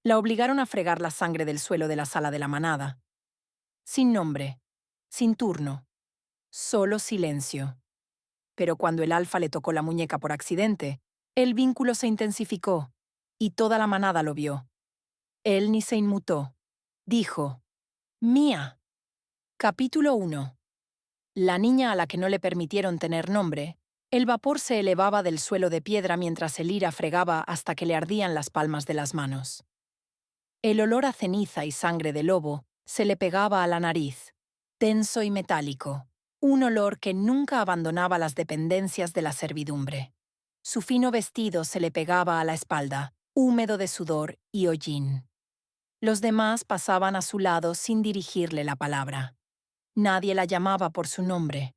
La obligaron a fregar la sangre del suelo de la sala de la manada. Sin nombre, sin turno, solo silencio. Pero cuando el alfa le tocó la muñeca por accidente, el vínculo se intensificó, y toda la manada lo vio. Él ni se inmutó. Dijo, «Mía». Capítulo 1. La niña a la que no le permitieron tener nombre, el vapor se elevaba del suelo de piedra mientras el ira fregaba hasta que le ardían las palmas de las manos. El olor a ceniza y sangre de lobo se le pegaba a la nariz, tenso y metálico, un olor que nunca abandonaba las dependencias de la servidumbre. Su fino vestido se le pegaba a la espalda, húmedo de sudor y hollín. Los demás pasaban a su lado sin dirigirle la palabra. Nadie la llamaba por su nombre,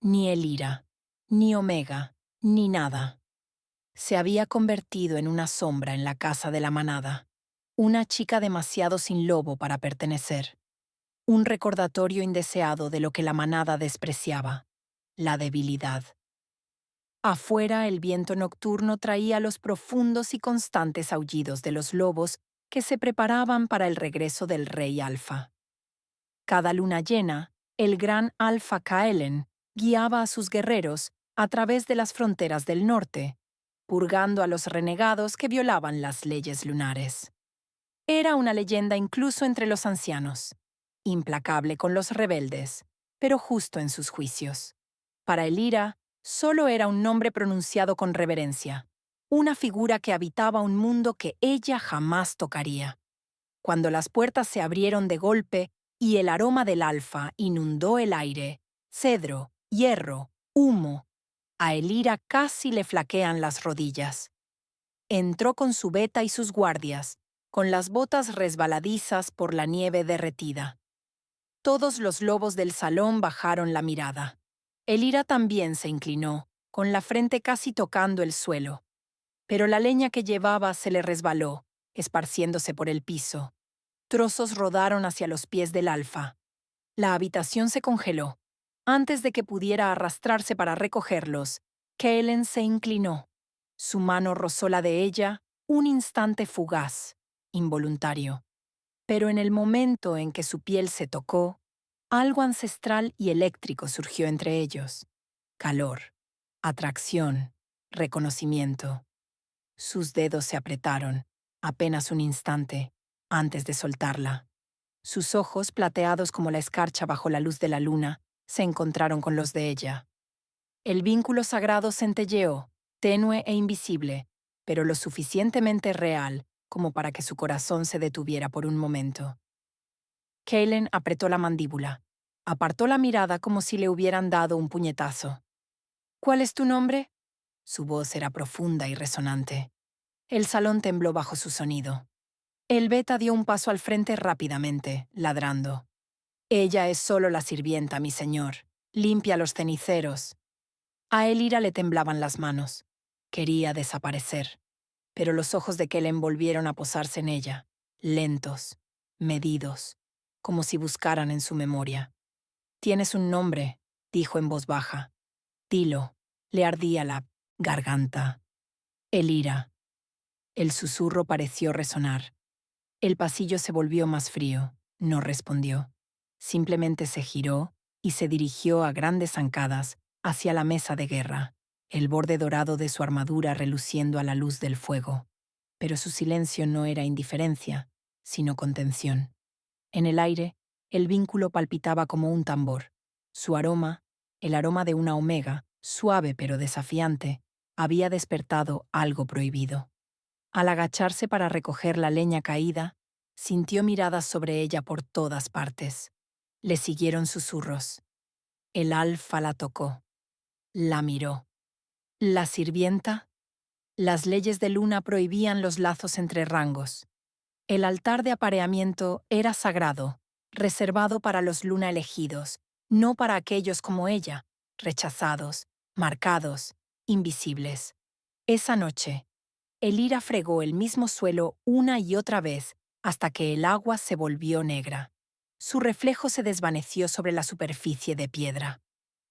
ni Elira, ni Omega, ni nada. Se había convertido en una sombra en la casa de la manada, una chica demasiado sin lobo para pertenecer, un recordatorio indeseado de lo que la manada despreciaba, la debilidad. Afuera el viento nocturno traía los profundos y constantes aullidos de los lobos que se preparaban para el regreso del rey Alfa. Cada luna llena, el gran Alfa Kaelen guiaba a sus guerreros a través de las fronteras del norte, purgando a los renegados que violaban las leyes lunares. Era una leyenda incluso entre los ancianos, implacable con los rebeldes, pero justo en sus juicios. Para Elira, solo era un nombre pronunciado con reverencia, una figura que habitaba un mundo que ella jamás tocaría. Cuando las puertas se abrieron de golpe y el aroma del alfa inundó el aire, cedro, hierro, humo, a Elira casi le flaquean las rodillas. Entró con su beta y sus guardias, con las botas resbaladizas por la nieve derretida. Todos los lobos del salón bajaron la mirada. Elira también se inclinó, con la frente casi tocando el suelo. Pero la leña que llevaba se le resbaló, esparciéndose por el piso. Trozos rodaron hacia los pies del alfa. La habitación se congeló. Antes de que pudiera arrastrarse para recogerlos, Kaelen se inclinó. Su mano rozó la de ella, un instante fugaz, involuntario. Pero en el momento en que su piel se tocó, algo ancestral y eléctrico surgió entre ellos. Calor, atracción, reconocimiento. Sus dedos se apretaron, apenas un instante, antes de soltarla. Sus ojos, plateados como la escarcha bajo la luz de la luna, se encontraron con los de ella. El vínculo sagrado centelleó, tenue e invisible, pero lo suficientemente real como para que su corazón se detuviera por un momento. Kaelen apretó la mandíbula. Apartó la mirada como si le hubieran dado un puñetazo. «¿Cuál es tu nombre?» Su voz era profunda y resonante. El salón tembló bajo su sonido. El beta dio un paso al frente rápidamente, ladrando. «Ella es solo la sirvienta, mi señor. Limpia los ceniceros». A Elira le temblaban las manos. Quería desaparecer. Pero los ojos de Kellen volvieron a posarse en ella, lentos, medidos, como si buscaran en su memoria. «Tienes un nombre», dijo en voz baja. «Dilo». Le ardía la garganta. «Elira». El susurro pareció resonar. El pasillo se volvió más frío. No respondió. Simplemente se giró y se dirigió a grandes zancadas hacia la mesa de guerra, el borde dorado de su armadura reluciendo a la luz del fuego. Pero su silencio no era indiferencia, sino contención. En el aire, el vínculo palpitaba como un tambor. Su aroma, el aroma de una omega, suave pero desafiante, había despertado algo prohibido. Al agacharse para recoger la leña caída, sintió miradas sobre ella por todas partes. Le siguieron susurros. El alfa la tocó. La miró. ¿La sirvienta? Las leyes de luna prohibían los lazos entre rangos. El altar de apareamiento era sagrado, reservado para los luna elegidos, no para aquellos como ella, rechazados, marcados, invisibles. Esa noche, Elira fregó el mismo suelo una y otra vez hasta que el agua se volvió negra. Su reflejo se desvaneció sobre la superficie de piedra.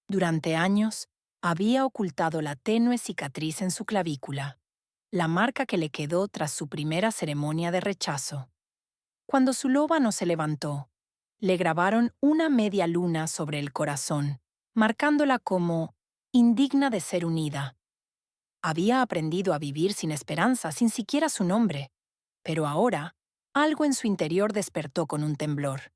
Durante años, había ocultado la tenue cicatriz en su clavícula. la marca que le quedó tras su primera ceremonia de rechazo. Cuando su loba no se levantó, le grabaron una media luna sobre el corazón, marcándola como indigna de ser unida. Había aprendido a vivir sin esperanza, sin siquiera su nombre, pero ahora algo en su interior despertó con un temblor.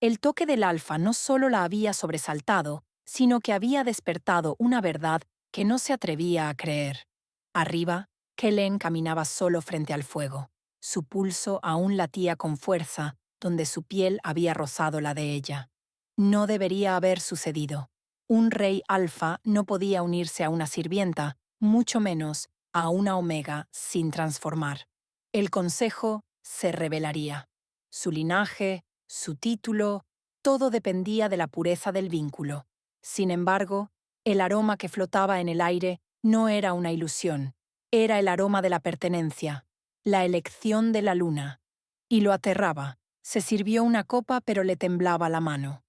El toque del alfa no solo la había sobresaltado, sino que había despertado una verdad que no se atrevía a creer. Arriba, Kellen caminaba solo frente al fuego. Su pulso aún latía con fuerza, donde su piel había rozado la de ella. No debería haber sucedido. Un rey alfa no podía unirse a una sirvienta, mucho menos a una omega sin transformar. El consejo se revelaría. Su linaje, su título, todo dependía de la pureza del vínculo. Sin embargo, el aroma que flotaba en el aire no era una ilusión, era el aroma de la pertenencia, la elección de la luna. Y lo aterraba. Se sirvió una copa pero le temblaba la mano.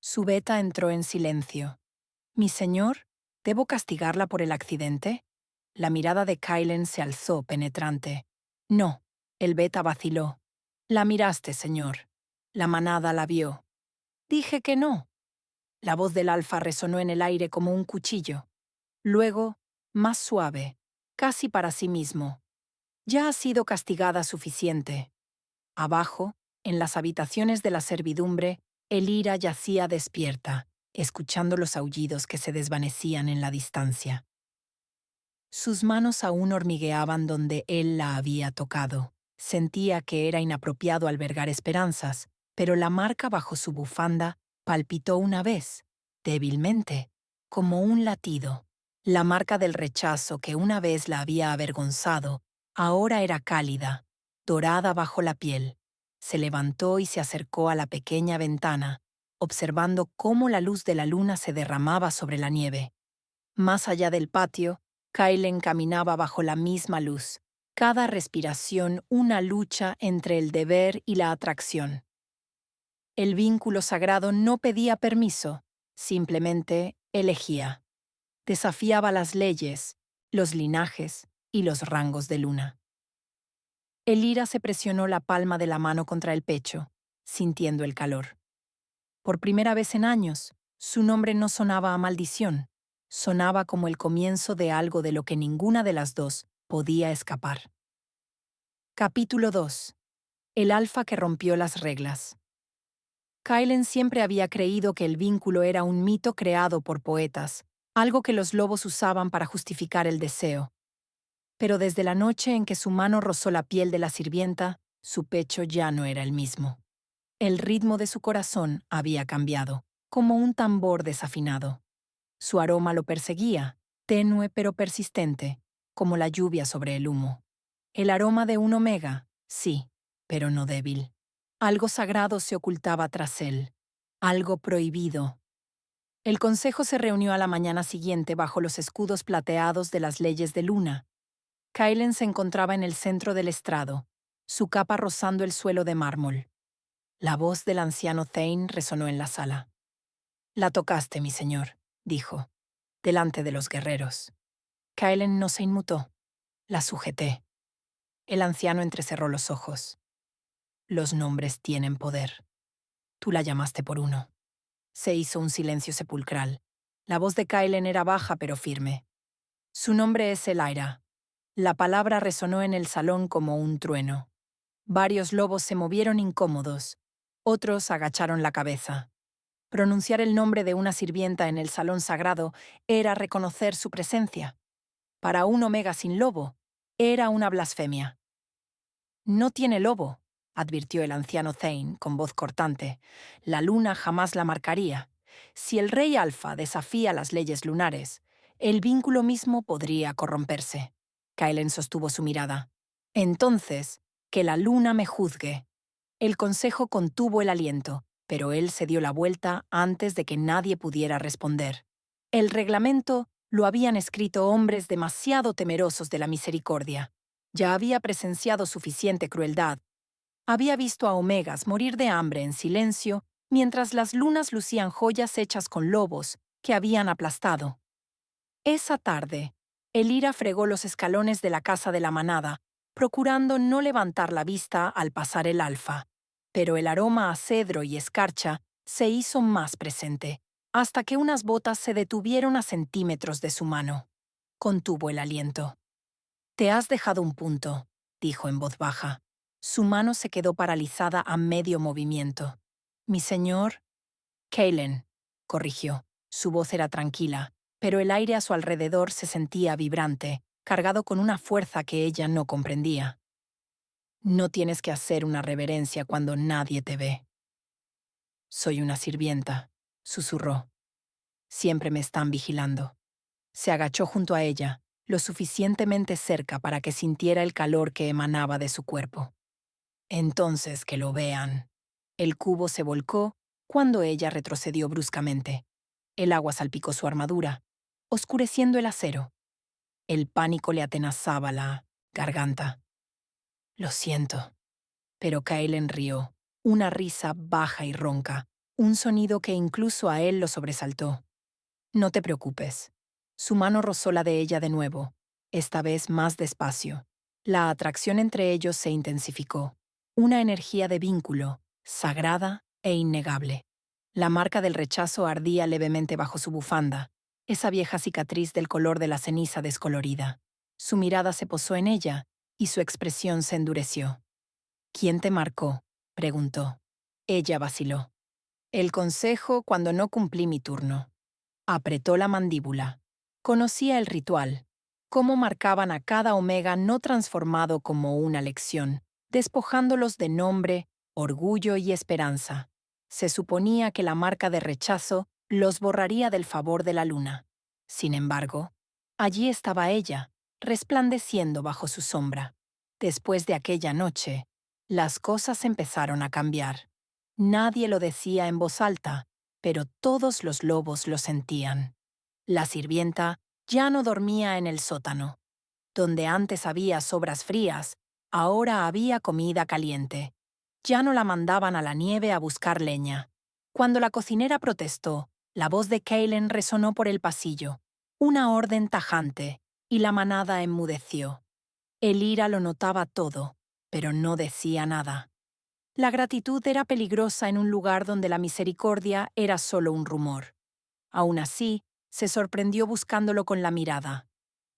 Su beta entró en silencio. «Mi señor, ¿debo castigarla por el accidente?» La mirada de Kaylen se alzó penetrante. «No», el beta vaciló. «La miraste, señor. La manada la vio». «Dije que no». La voz del alfa resonó en el aire como un cuchillo. Luego, más suave, casi para sí mismo. «Ya ha sido castigada suficiente». Abajo, en las habitaciones de la servidumbre, Elira yacía despierta, escuchando los aullidos que se desvanecían en la distancia. Sus manos aún hormigueaban donde él la había tocado. Sentía que era inapropiado albergar esperanzas, pero la marca bajo su bufanda palpitó una vez, débilmente, como un latido. La marca del rechazo que una vez la había avergonzado, ahora era cálida, dorada bajo la piel. Se levantó y se acercó a la pequeña ventana, observando cómo la luz de la luna se derramaba sobre la nieve. Más allá del patio, Kaylen caminaba bajo la misma luz, cada respiración una lucha entre el deber y la atracción. El vínculo sagrado no pedía permiso, simplemente elegía. Desafiaba las leyes, los linajes y los rangos de luna. Elira se presionó la palma de la mano contra el pecho, sintiendo el calor. Por primera vez en años, su nombre no sonaba a maldición, sonaba como el comienzo de algo de lo que ninguna de las dos podía escapar. Capítulo 2. El alfa que rompió las reglas. Kaylen siempre había creído que el vínculo era un mito creado por poetas, algo que los lobos usaban para justificar el deseo. Pero desde la noche en que su mano rozó la piel de la sirvienta, su pecho ya no era el mismo. El ritmo de su corazón había cambiado, como un tambor desafinado. Su aroma lo perseguía, tenue pero persistente, como la lluvia sobre el humo. El aroma de un omega, sí, pero no débil. Algo sagrado se ocultaba tras él, algo prohibido. El consejo se reunió a la mañana siguiente bajo los escudos plateados de las leyes de luna. Kaylen se encontraba en el centro del estrado, su capa rozando el suelo de mármol. La voz del anciano Thane resonó en la sala. «La tocaste, mi señor», dijo, delante de los guerreros. Kaylen no se inmutó. La sujeté. El anciano entrecerró los ojos. «Los nombres tienen poder. Tú la llamaste por uno». Se hizo un silencio sepulcral. La voz de Kaylen era baja pero firme. «Su nombre es Elaira». La palabra resonó en el salón como un trueno. Varios lobos se movieron incómodos. Otros agacharon la cabeza. Pronunciar el nombre de una sirvienta en el salón sagrado era reconocer su presencia. Para un omega sin lobo, era una blasfemia. «No tiene lobo», advirtió el anciano Thane con voz cortante. «La luna jamás la marcaría. Si el rey alfa desafía las leyes lunares, el vínculo mismo podría corromperse». Kaylen sostuvo su mirada. «Entonces, que la luna me juzgue». El consejo contuvo el aliento, pero él se dio la vuelta antes de que nadie pudiera responder. El reglamento lo habían escrito hombres demasiado temerosos de la misericordia. Ya había presenciado suficiente crueldad. Había visto a omegas morir de hambre en silencio mientras las lunas lucían joyas hechas con lobos que habían aplastado. Esa tarde, Elira fregó los escalones de la casa de la manada, procurando no levantar la vista al pasar el alfa, pero el aroma a cedro y escarcha se hizo más presente, hasta que unas botas se detuvieron a centímetros de su mano. Contuvo el aliento. «Te has dejado un punto», dijo en voz baja. Su mano se quedó paralizada a medio movimiento. «Mi señor...» «Kaylen», corrigió. Su voz era tranquila, pero el aire a su alrededor se sentía vibrante, cargado con una fuerza que ella no comprendía. «No tienes que hacer una reverencia cuando nadie te ve». «Soy una sirvienta», susurró. «Siempre me están vigilando». Se agachó junto a ella, lo suficientemente cerca para que sintiera el calor que emanaba de su cuerpo. «Entonces que lo vean». El cubo se volcó cuando ella retrocedió bruscamente. El agua salpicó su armadura, oscureciendo el acero. El pánico le atenazaba la garganta. «Lo siento». Pero Kaylen rió, una risa baja y ronca, un sonido que incluso a él lo sobresaltó. «No te preocupes». Su mano rozó la de ella de nuevo, esta vez más despacio. La atracción entre ellos se intensificó, una energía de vínculo, sagrada e innegable. La marca del rechazo ardía levemente bajo su bufanda, esa vieja cicatriz del color de la ceniza descolorida. Su mirada se posó en ella y su expresión se endureció. «¿Quién te marcó?», preguntó. Ella vaciló. «El consejo cuando no cumplí mi turno». Apretó la mandíbula. Conocía el ritual, cómo marcaban a cada omega no transformado como una lección, despojándolos de nombre, orgullo y esperanza. Se suponía que la marca de rechazo los borraría del favor de la luna. Sin embargo, allí estaba ella, resplandeciendo bajo su sombra. Después de aquella noche, las cosas empezaron a cambiar. Nadie lo decía en voz alta, pero todos los lobos lo sentían. La sirvienta ya no dormía en el sótano. Donde antes había sobras frías, ahora había comida caliente. Ya no la mandaban a la nieve a buscar leña. Cuando la cocinera protestó, la voz de Kaylen resonó por el pasillo, una orden tajante, y la manada enmudeció. Elira lo notaba todo, pero no decía nada. La gratitud era peligrosa en un lugar donde la misericordia era solo un rumor. Aún así, se sorprendió buscándolo con la mirada.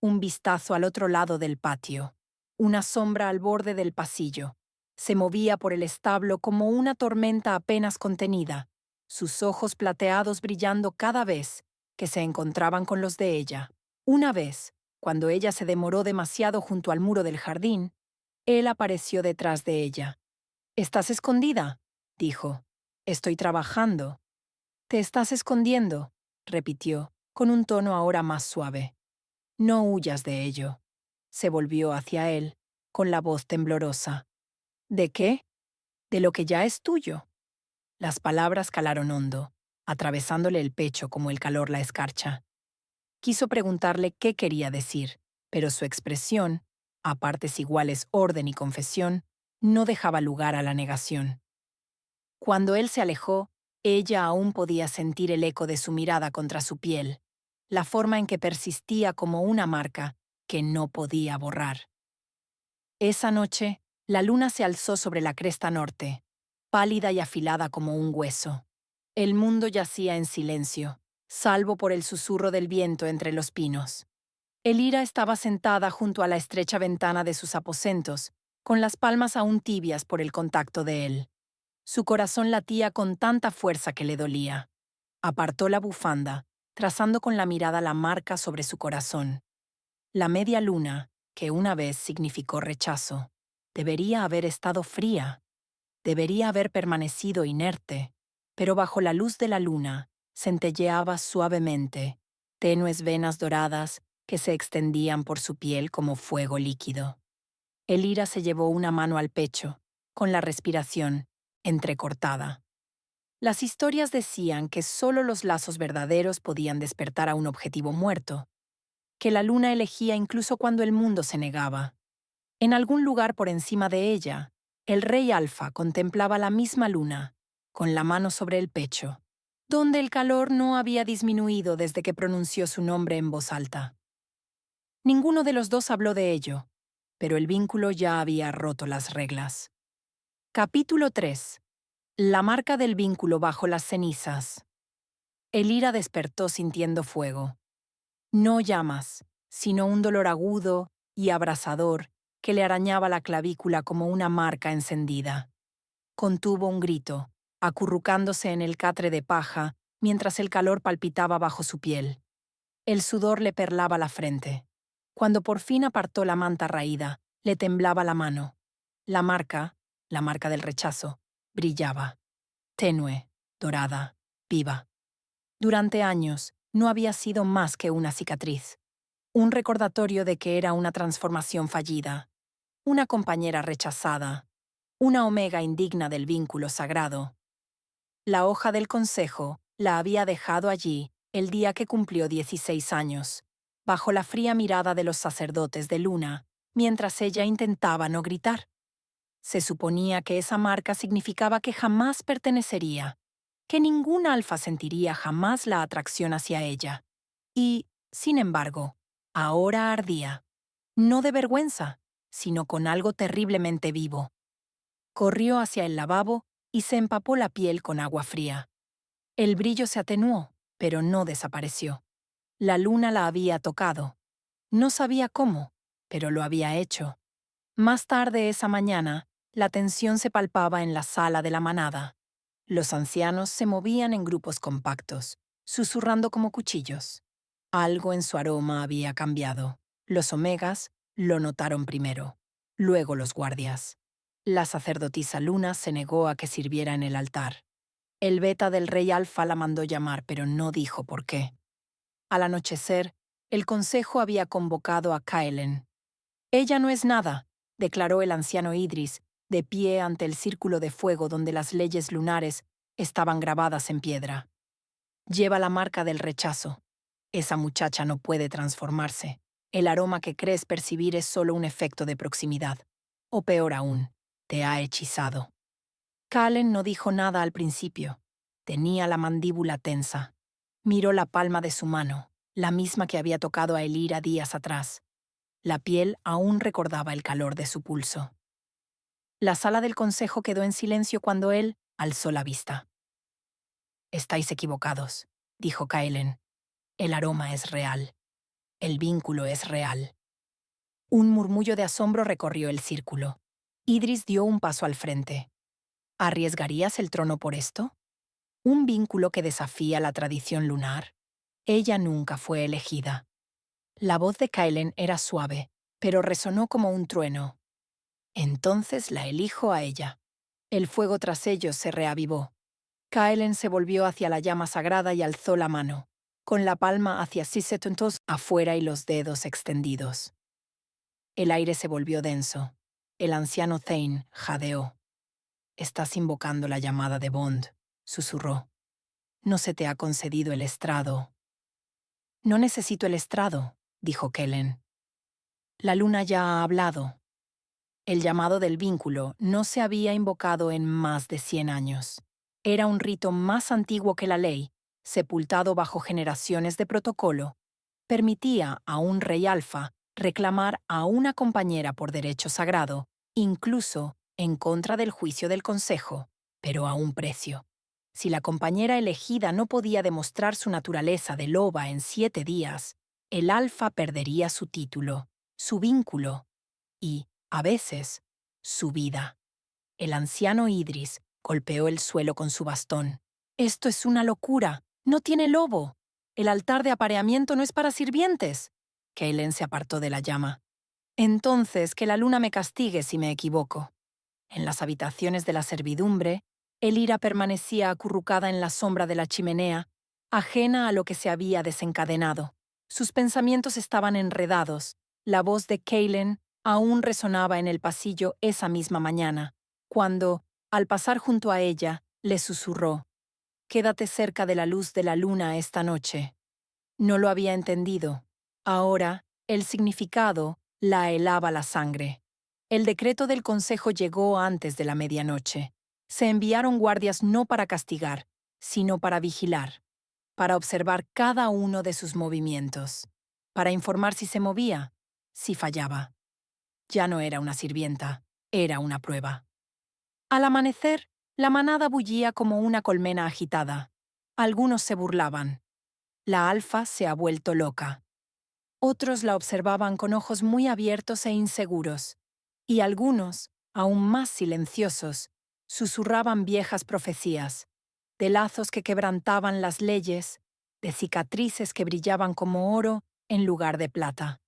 Un vistazo al otro lado del patio. Una sombra al borde del pasillo. Se movía por el establo como una tormenta apenas contenida, sus ojos plateados brillando cada vez que se encontraban con los de ella. Una vez, cuando ella se demoró demasiado junto al muro del jardín, él apareció detrás de ella. «¿Estás escondida?», dijo. «Estoy trabajando». «Te estás escondiendo», repitió, con un tono ahora más suave. «No huyas de ello». Se volvió hacia él, con la voz temblorosa. «¿De qué?». «De lo que ya es tuyo». Las palabras calaron hondo, atravesándole el pecho como el calor la escarcha. Quiso preguntarle qué quería decir, pero su expresión, a partes iguales orden y confesión, no dejaba lugar a la negación. Cuando él se alejó, ella aún podía sentir el eco de su mirada contra su piel, la forma en que persistía como una marca que no podía borrar. Esa noche, la luna se alzó sobre la cresta norte, pálida y afilada como un hueso. El mundo yacía en silencio, salvo por el susurro del viento entre los pinos. Elira estaba sentada junto a la estrecha ventana de sus aposentos, con las palmas aún tibias por el contacto de él. Su corazón latía con tanta fuerza que le dolía. Apartó la bufanda, trazando con la mirada la marca sobre su corazón. La media luna, que una vez significó rechazo, debería haber estado fría, debería haber permanecido inerte, pero bajo la luz de la luna centelleaba suavemente, tenues venas doradas que se extendían por su piel como fuego líquido. Elira se llevó una mano al pecho, con la respiración entrecortada. Las historias decían que solo los lazos verdaderos podían despertar a un objetivo muerto, que la luna elegía incluso cuando el mundo se negaba. En algún lugar por encima de ella, el rey Alfa contemplaba la misma luna, con la mano sobre el pecho, donde el calor no había disminuido desde que pronunció su nombre en voz alta. Ninguno de los dos habló de ello, pero el vínculo ya había roto las reglas. Capítulo 3. La marca del vínculo bajo las cenizas. Elira despertó sintiendo fuego. No llamas, sino un dolor agudo y abrasador que le arañaba la clavícula como una marca encendida. Contuvo un grito, acurrucándose en el catre de paja mientras el calor palpitaba bajo su piel. El sudor le perlaba la frente. Cuando por fin apartó la manta raída, le temblaba la mano. La marca del rechazo, brillaba. Tenue, dorada, viva. Durante años, no había sido más que una cicatriz. Un recordatorio de que era una transformación fallida. Una compañera rechazada. Una omega indigna del vínculo sagrado. La hoja del consejo la había dejado allí el día que cumplió 16 años, bajo la fría mirada de los sacerdotes de Luna, mientras ella intentaba no gritar. Se suponía que esa marca significaba que jamás pertenecería, que ningún alfa sentiría jamás la atracción hacia ella. Y, sin embargo, ahora ardía, no de vergüenza, sino con algo terriblemente vivo. Corrió hacia el lavabo y se empapó la piel con agua fría. El brillo se atenuó, pero no desapareció. La luna la había tocado. No sabía cómo, pero lo había hecho. Más tarde esa mañana, la tensión se palpaba en la sala de la manada. Los ancianos se movían en grupos compactos, susurrando como cuchillos. Algo en su aroma había cambiado. Los omegas lo notaron primero, luego los guardias. La sacerdotisa Luna se negó a que sirviera en el altar. El beta del rey Alfa la mandó llamar, pero no dijo por qué. Al anochecer, el consejo había convocado a Kaelen. «Ella no es nada», declaró el anciano Idris, de pie ante el círculo de fuego donde las leyes lunares estaban grabadas en piedra. «Lleva la marca del rechazo. Esa muchacha no puede transformarse. El aroma que crees percibir es solo un efecto de proximidad. O peor aún, te ha hechizado». Kaelen no dijo nada al principio. Tenía la mandíbula tensa. Miró la palma de su mano, la misma que había tocado a Elira días atrás. La piel aún recordaba el calor de su pulso. La sala del consejo quedó en silencio cuando él alzó la vista. «Estáis equivocados», dijo Kaelen. «El aroma es real. El vínculo es real». Un murmullo de asombro recorrió el círculo. Idris dio un paso al frente. ¿Arriesgarías el trono por esto? ¿Un vínculo que desafía la tradición lunar? Ella nunca fue elegida. La voz de Kaelen era suave, pero resonó como un trueno. «Entonces la elijo a ella». El fuego tras ellos se reavivó. Kaelen se volvió hacia la llama sagrada y alzó la mano, con la palma hacia Sisetuntos afuera y los dedos extendidos. El aire se volvió denso. El anciano Thane jadeó. «Estás invocando la llamada de Bond», susurró. «No se te ha concedido el estrado». «No necesito el estrado», dijo Kellen. «La luna ya ha hablado». El llamado del vínculo no se había invocado en más de 100 años. Era un rito más antiguo que la ley, sepultado bajo generaciones de protocolo. Permitía a un rey alfa reclamar a una compañera por derecho sagrado, incluso en contra del juicio del consejo, pero a un precio. Si la compañera elegida no podía demostrar su naturaleza de loba en 7 días, el alfa perdería su título, su vínculo y, a veces, su vida. El anciano Idris golpeó el suelo con su bastón. «Esto es una locura. No tiene lobo. El altar de apareamiento no es para sirvientes». Kaelen se apartó de la llama. «Entonces, que la luna me castigue si me equivoco». En las habitaciones de la servidumbre, Elira permanecía acurrucada en la sombra de la chimenea, ajena a lo que se había desencadenado. Sus pensamientos estaban enredados. La voz de Kaelen aún resonaba en el pasillo esa misma mañana, cuando, al pasar junto a ella, le susurró: «Quédate cerca de la luz de la luna esta noche». No lo había entendido. Ahora, el significado la helaba la sangre. El decreto del consejo llegó antes de la medianoche. Se enviaron guardias no para castigar, sino para vigilar, para observar cada uno de sus movimientos. para informar si se movía, si fallaba. Ya no era una sirvienta, era una prueba. Al amanecer, la manada bullía como una colmena agitada. Algunos se burlaban. La alfa se ha vuelto loca. Otros la observaban con ojos muy abiertos e inseguros. Y algunos, aún más silenciosos, susurraban viejas profecías, de lazos que quebrantaban las leyes, de cicatrices que brillaban como oro en lugar de plata.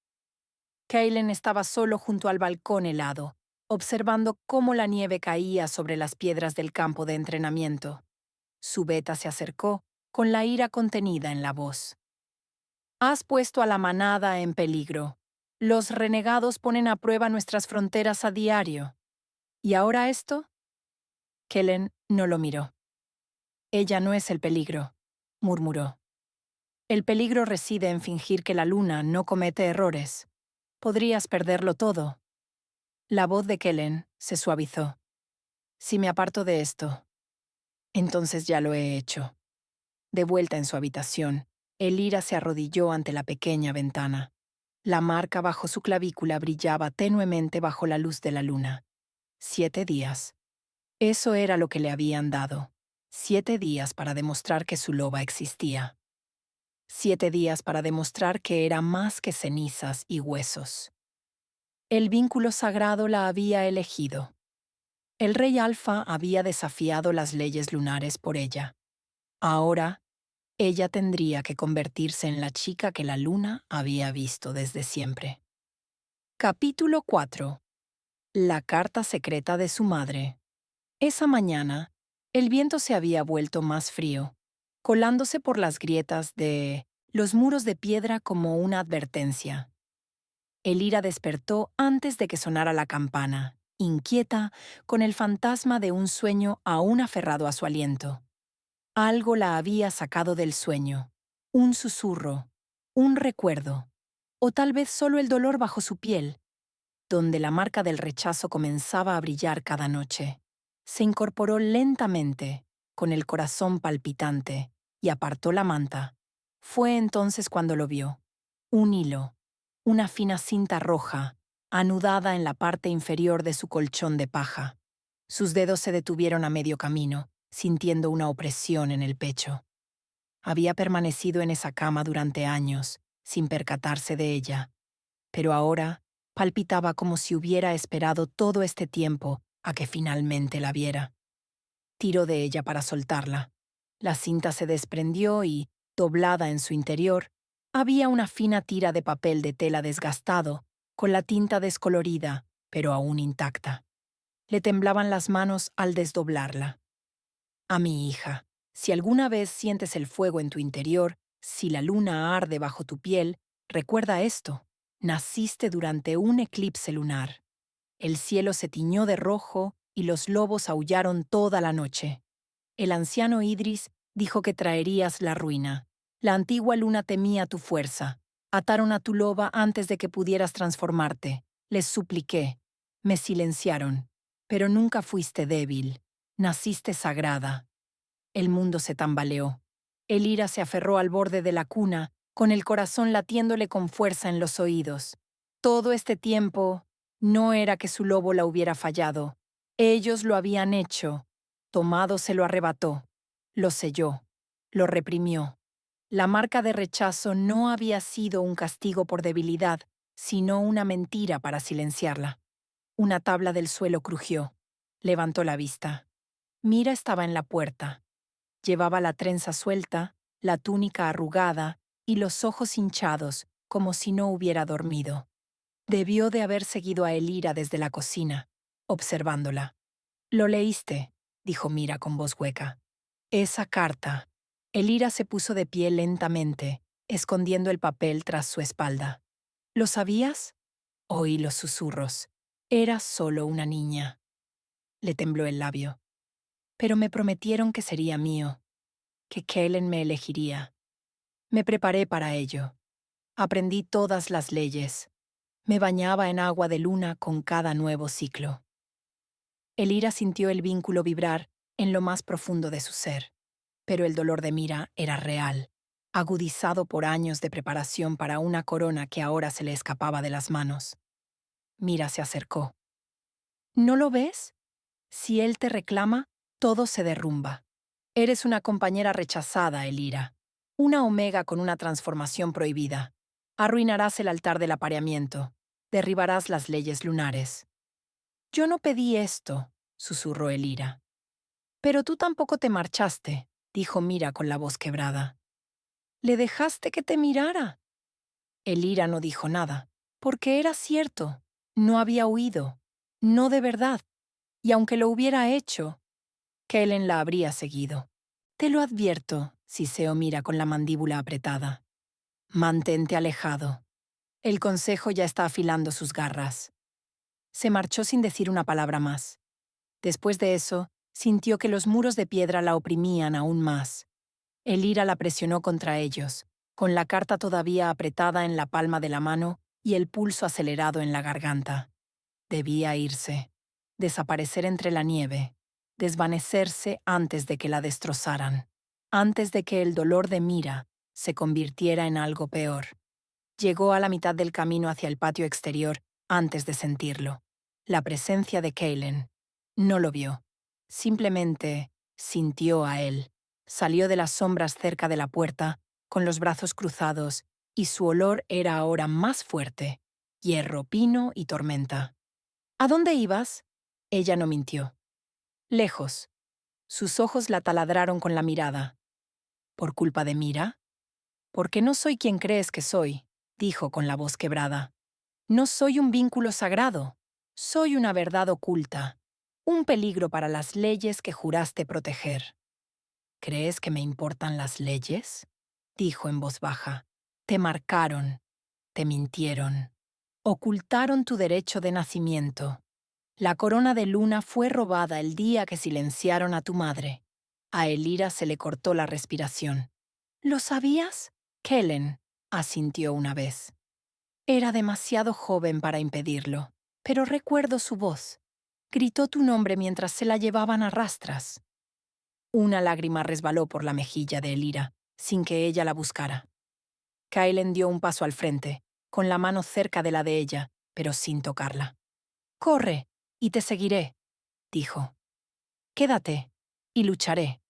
Kaylin estaba solo junto al balcón helado, observando cómo la nieve caía sobre las piedras del campo de entrenamiento. Su beta se acercó, con la ira contenida en la voz. Has puesto a la manada en peligro. Los renegados ponen a prueba nuestras fronteras a diario. ¿Y ahora esto? Kellen no lo miró. Ella no es el peligro, murmuró. El peligro reside en fingir que la luna no comete errores. Podrías perderlo todo. La voz de Kellen se suavizó. Si me aparto de esto, entonces ya lo he hecho. De vuelta en su habitación, Elira se arrodilló ante la pequeña ventana. La marca bajo su clavícula brillaba tenuemente bajo la luz de la luna. 7 días. Eso era lo que le habían dado. 7 días para demostrar que su loba existía. 7 días para demostrar que era más que cenizas y huesos. El vínculo sagrado la había elegido. El rey Alfa había desafiado las leyes lunares por ella. Ahora, ella tendría que convertirse en la chica que la luna había visto desde siempre. Capítulo 4. La carta secreta de su madre. Esa mañana, el viento se había vuelto más frío, colándose por las grietas de los muros de piedra como una advertencia. Elira despertó antes de que sonara la campana, inquieta, con el fantasma de un sueño aún aferrado a su aliento. Algo la había sacado del sueño, un susurro, un recuerdo, o tal vez solo el dolor bajo su piel, donde la marca del rechazo comenzaba a brillar cada noche. Se incorporó lentamente, con el corazón palpitante, y apartó la manta. Fue entonces cuando lo vio. Un hilo, una fina cinta roja, anudada en la parte inferior de su colchón de paja. Sus dedos se detuvieron a medio camino, sintiendo una opresión en el pecho. Había permanecido en esa cama durante años, sin percatarse de ella, pero ahora palpitaba como si hubiera esperado todo este tiempo a que finalmente la viera. Tiró de ella para soltarla. La cinta se desprendió y, doblada en su interior, había una fina tira de papel de tela desgastado, con la tinta descolorida, pero aún intacta. Le temblaban las manos al desdoblarla. A mi hija, si alguna vez sientes el fuego en tu interior, si la luna arde bajo tu piel, recuerda esto. Naciste durante un eclipse lunar. El cielo se tiñó de rojo y los lobos aullaron toda la noche. El anciano Idris dijo que traerías la ruina. La antigua luna temía tu fuerza. Ataron a tu loba antes de que pudieras transformarte. Les supliqué. Me silenciaron. Pero nunca fuiste débil. Naciste sagrada. El mundo se tambaleó. Elira se aferró al borde de la cuna, con el corazón latiéndole con fuerza en los oídos. Todo este tiempo, no era que su lobo la hubiera fallado. Ellos lo habían hecho. Tomado se lo arrebató. Lo selló. Lo reprimió. La marca de rechazo no había sido un castigo por debilidad, sino una mentira para silenciarla. Una tabla del suelo crujió. Levantó la vista. Mira estaba en la puerta. Llevaba la trenza suelta, la túnica arrugada y los ojos hinchados, como si no hubiera dormido. Debió de haber seguido a Elira desde la cocina, observándola. «Lo leíste», dijo Mira con voz hueca. «Esa carta». Elira se puso de pie lentamente, escondiendo el papel tras su espalda. «¿Lo sabías?» Oí los susurros. «Era solo una niña». Le tembló el labio. «Pero me prometieron que sería mío, que Kellen me elegiría. Me preparé para ello. Aprendí todas las leyes. Me bañaba en agua de luna con cada nuevo ciclo». Elira sintió el vínculo vibrar en lo más profundo de su ser, pero el dolor de Mira era real. agudizado por años de preparación para una corona que ahora se le escapaba de las manos. Mira se acercó. ¿No lo ves? Si él te reclama, todo se derrumba. Eres una compañera rechazada, Elira. Una omega con una transformación prohibida. Arruinarás el altar del apareamiento. Derribarás las leyes lunares. Yo no pedí esto, susurró Elira. Pero tú tampoco te marchaste, dijo Mira con la voz quebrada. ¿Le dejaste que te mirara? Elira no dijo nada, porque era cierto. No había huido. No de verdad. Y aunque lo hubiera hecho, Kellen la habría seguido. Te lo advierto, siseó Mira con la mandíbula apretada. Mantente alejado. El consejo ya está afilando sus garras. Se marchó sin decir una palabra más. Después de eso, sintió que los muros de piedra la oprimían aún más. Elira la presionó contra ellos, con la carta todavía apretada en la palma de la mano y el pulso acelerado en la garganta. Debía irse, desaparecer entre la nieve, desvanecerse antes de que la destrozaran, antes de que el dolor de Mira se convirtiera en algo peor. Llegó a la mitad del camino hacia el patio exterior antes de sentirlo. La presencia de Kellen. No lo vio. Simplemente sintió a él. Salió de las sombras cerca de la puerta, con los brazos cruzados, y su olor era ahora más fuerte. Hierro, pino y tormenta. ¿A dónde ibas? Ella no mintió. Lejos. Sus ojos la taladraron con la mirada. ¿Por culpa de Mira? Porque no soy quien crees que soy, dijo con la voz quebrada. No soy un vínculo sagrado. Soy una verdad oculta. Un peligro para las leyes que juraste proteger. ¿Crees que me importan las leyes? Dijo en voz baja. Te marcaron. Te mintieron. Ocultaron tu derecho de nacimiento. La corona de luna fue robada el día que silenciaron a tu madre. A Elira se le cortó la respiración. ¿Lo sabías? Kellen asintió una vez. Era demasiado joven para impedirlo, pero recuerdo su voz. Gritó tu nombre mientras se la llevaban a rastras. Una lágrima resbaló por la mejilla de Elira, sin que ella la buscara. Kellen dio un paso al frente, con la mano cerca de la de ella, pero sin tocarla. «Corre, y te seguiré», dijo. «Quédate, y lucharé».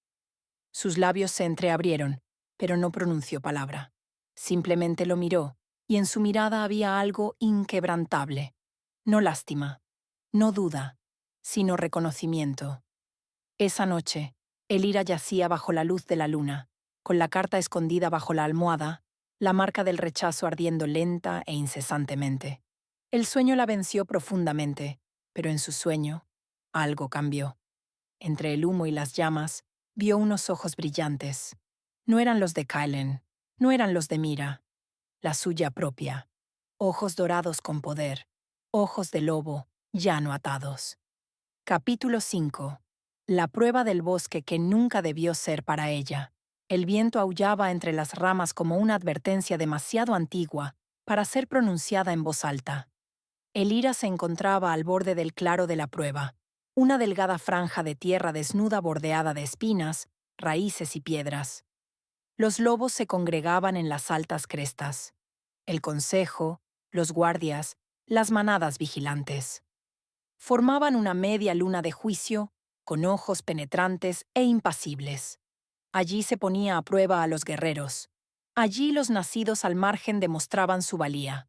Sus labios se entreabrieron, pero no pronunció palabra. Simplemente lo miró, y en su mirada había algo inquebrantable. No lástima, no duda, sino reconocimiento. Esa noche, Elira yacía bajo la luz de la luna, con la carta escondida bajo la almohada, la marca del rechazo ardiendo lenta e incesantemente. El sueño la venció profundamente, pero en su sueño, algo cambió. Entre el humo y las llamas, vio unos ojos brillantes. No eran los de Kellen, no eran los de Mira, la suya propia. Ojos dorados con poder, ojos de lobo, ya no atados. Capítulo 5. La prueba del bosque que nunca debió ser para ella. El viento aullaba entre las ramas como una advertencia demasiado antigua para ser pronunciada en voz alta. Elira se encontraba al borde del claro de la prueba, una delgada franja de tierra desnuda bordeada de espinas, raíces y piedras. Los lobos se congregaban en las altas crestas. El consejo, los guardias, las manadas vigilantes. Formaban una media luna de juicio, con ojos penetrantes e impasibles. Allí se ponía a prueba a los guerreros. Allí los nacidos al margen demostraban su valía.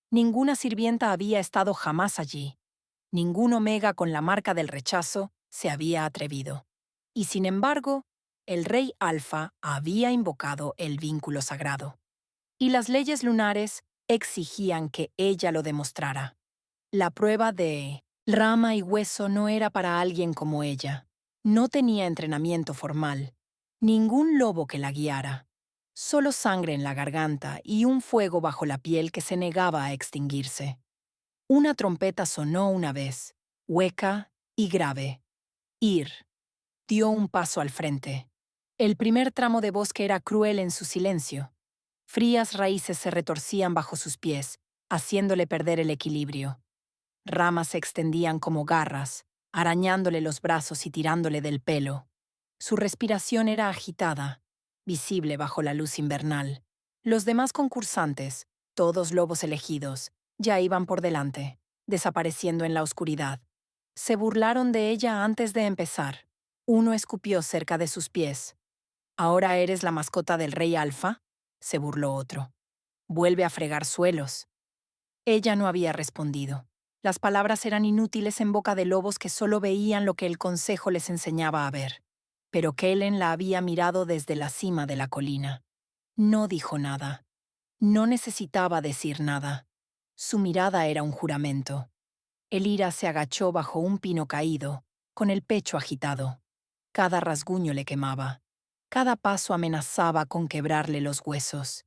Ninguna sirvienta había estado jamás allí. Ningún omega con la marca del rechazo se había atrevido. Y sin embargo, el rey Alfa había invocado el vínculo sagrado. Y las leyes lunares exigían que ella lo demostrara. La prueba de rama y hueso no era para alguien como ella. No tenía entrenamiento formal. Ningún lobo que la guiara. Solo sangre en la garganta y un fuego bajo la piel que se negaba a extinguirse. Una trompeta sonó una vez, hueca y grave. Ir. Dio un paso al frente. El primer tramo de bosque era cruel en su silencio. Frías raíces se retorcían bajo sus pies, haciéndole perder el equilibrio. Ramas se extendían como garras, arañándole los brazos y tirándole del pelo. Su respiración era agitada, visible bajo la luz invernal. Los demás concursantes, todos lobos elegidos, ya iban por delante, desapareciendo en la oscuridad. Se burlaron de ella antes de empezar. Uno escupió cerca de sus pies. ¿Ahora eres la mascota del rey Alfa?, se burló otro. Vuelve a fregar suelos. Ella no había respondido. Las palabras eran inútiles en boca de lobos que solo veían lo que el consejo les enseñaba a ver. Pero Kellen la había mirado desde la cima de la colina. No dijo nada. No necesitaba decir nada. Su mirada era un juramento. Elira se agachó bajo un pino caído, con el pecho agitado. Cada rasguño le quemaba. Cada paso amenazaba con quebrarle los huesos.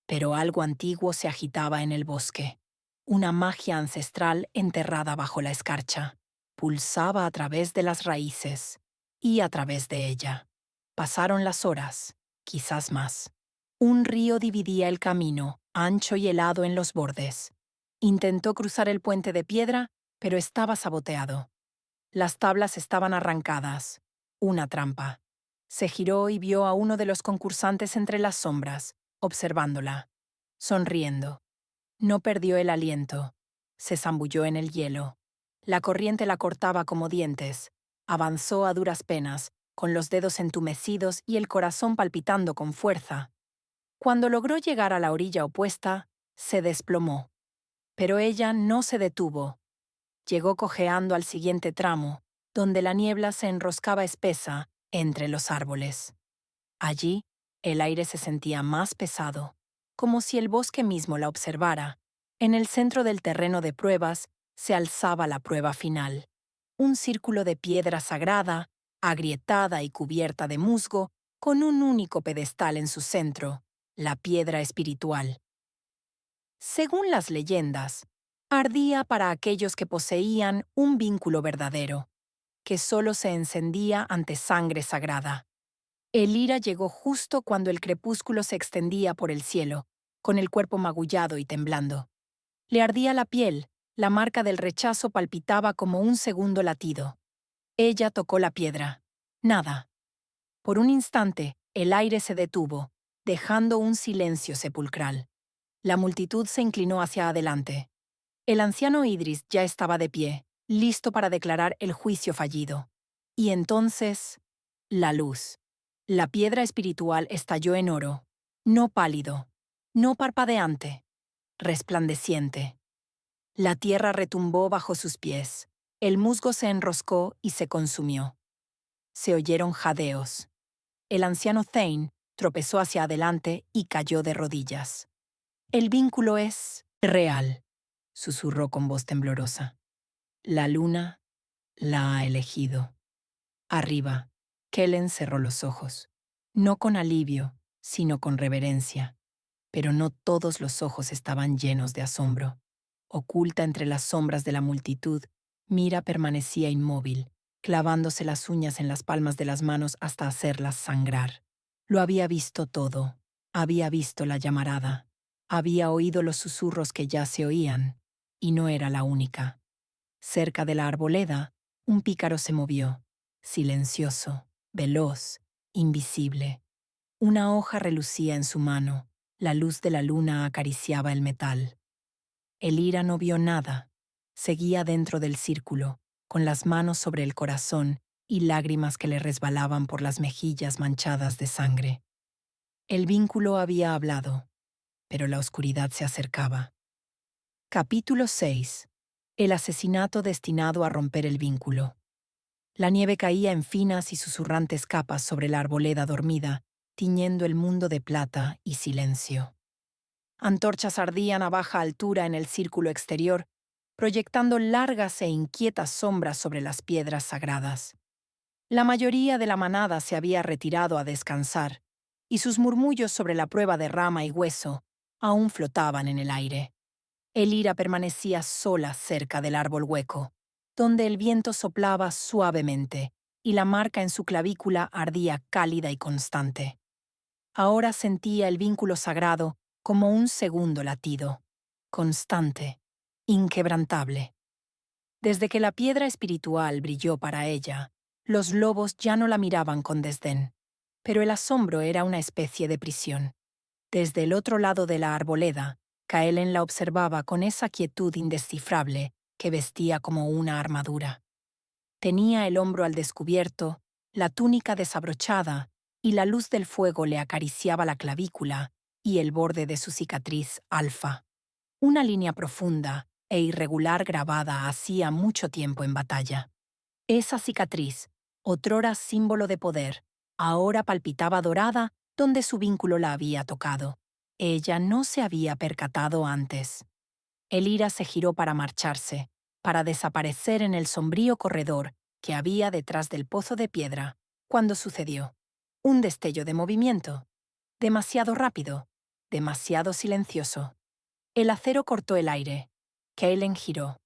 Pero algo antiguo se agitaba en el bosque. Una magia ancestral enterrada bajo la escarcha. Pulsaba a través de las raíces y a través de ella. Pasaron las horas, quizás más. Un río dividía el camino, ancho y helado en los bordes. Intentó cruzar el puente de piedra, pero estaba saboteado. Las tablas estaban arrancadas. Una trampa. Se giró y vio a uno de los concursantes entre las sombras, observándola, sonriendo. No perdió el aliento. Se zambulló en el hielo. La corriente la cortaba como dientes. Avanzó a duras penas, con los dedos entumecidos y el corazón palpitando con fuerza. Cuando logró llegar a la orilla opuesta, se desplomó. Pero ella no se detuvo. Llegó cojeando al siguiente tramo, donde la niebla se enroscaba espesa entre los árboles. Allí, el aire se sentía más pesado, como si el bosque mismo la observara. En el centro del terreno de pruebas se alzaba la prueba final. Un círculo de piedra sagrada, agrietada y cubierta de musgo, con un único pedestal en su centro, la piedra espiritual. Según las leyendas, ardía para aquellos que poseían un vínculo verdadero, que solo se encendía ante sangre sagrada. Elira llegó justo cuando el crepúsculo se extendía por el cielo, con el cuerpo magullado y temblando. Le ardía la piel, la marca del rechazo palpitaba como un segundo latido. Ella tocó la piedra. Nada. Por un instante, el aire se detuvo, dejando un silencio sepulcral. La multitud se inclinó hacia adelante. El anciano Idris ya estaba de pie, listo para declarar el juicio fallido. Y entonces, la luz. La piedra espiritual estalló en oro, no pálido, no parpadeante, resplandeciente. La tierra retumbó bajo sus pies, el musgo se enroscó y se consumió. Se oyeron jadeos. El anciano Thane tropezó hacia adelante y cayó de rodillas. «El vínculo es real», susurró con voz temblorosa. «La luna la ha elegido». Arriba, Kellen cerró los ojos. No con alivio, sino con reverencia. Pero no todos los ojos estaban llenos de asombro. Oculta entre las sombras de la multitud, Mira permanecía inmóvil, clavándose las uñas en las palmas de las manos hasta hacerlas sangrar. Lo había visto todo. Había visto la llamarada. Había oído los susurros que ya se oían. Y no era la única. Cerca de la arboleda, un pícaro se movió, silencioso, veloz, invisible. Una hoja relucía en su mano, la luz de la luna acariciaba el metal. Elira no vio nada. Seguía dentro del círculo, con las manos sobre el corazón y lágrimas que le resbalaban por las mejillas manchadas de sangre. El vínculo había hablado, pero la oscuridad se acercaba. Capítulo 6. El asesinato destinado a romper el vínculo. La nieve caía en finas y susurrantes capas sobre la arboleda dormida, tiñendo el mundo de plata y silencio. Antorchas ardían a baja altura en el círculo exterior, proyectando largas e inquietas sombras sobre las piedras sagradas. La mayoría de la manada se había retirado a descansar, y sus murmullos sobre la prueba de rama y hueso aún flotaban en el aire. Elira permanecía sola cerca del árbol hueco, donde el viento soplaba suavemente y la marca en su clavícula ardía cálida y constante. Ahora sentía el vínculo sagrado como un segundo latido, constante, inquebrantable. Desde que la piedra espiritual brilló para ella, los lobos ya no la miraban con desdén. Pero el asombro era una especie de prisión. Desde el otro lado de la arboleda, Kaelen la observaba con esa quietud indescifrable que vestía como una armadura. Tenía el hombro al descubierto, la túnica desabrochada, y la luz del fuego le acariciaba la clavícula y el borde de su cicatriz alfa. Una línea profunda e irregular grabada hacía mucho tiempo en batalla. Esa cicatriz, otrora símbolo de poder, ahora palpitaba dorada donde su vínculo la había tocado. Ella no se había percatado antes. Elira se giró para marcharse, para desaparecer en el sombrío corredor que había detrás del pozo de piedra, cuando sucedió. Un destello de movimiento. Demasiado rápido, demasiado silencioso. El acero cortó el aire. Kaelen giró.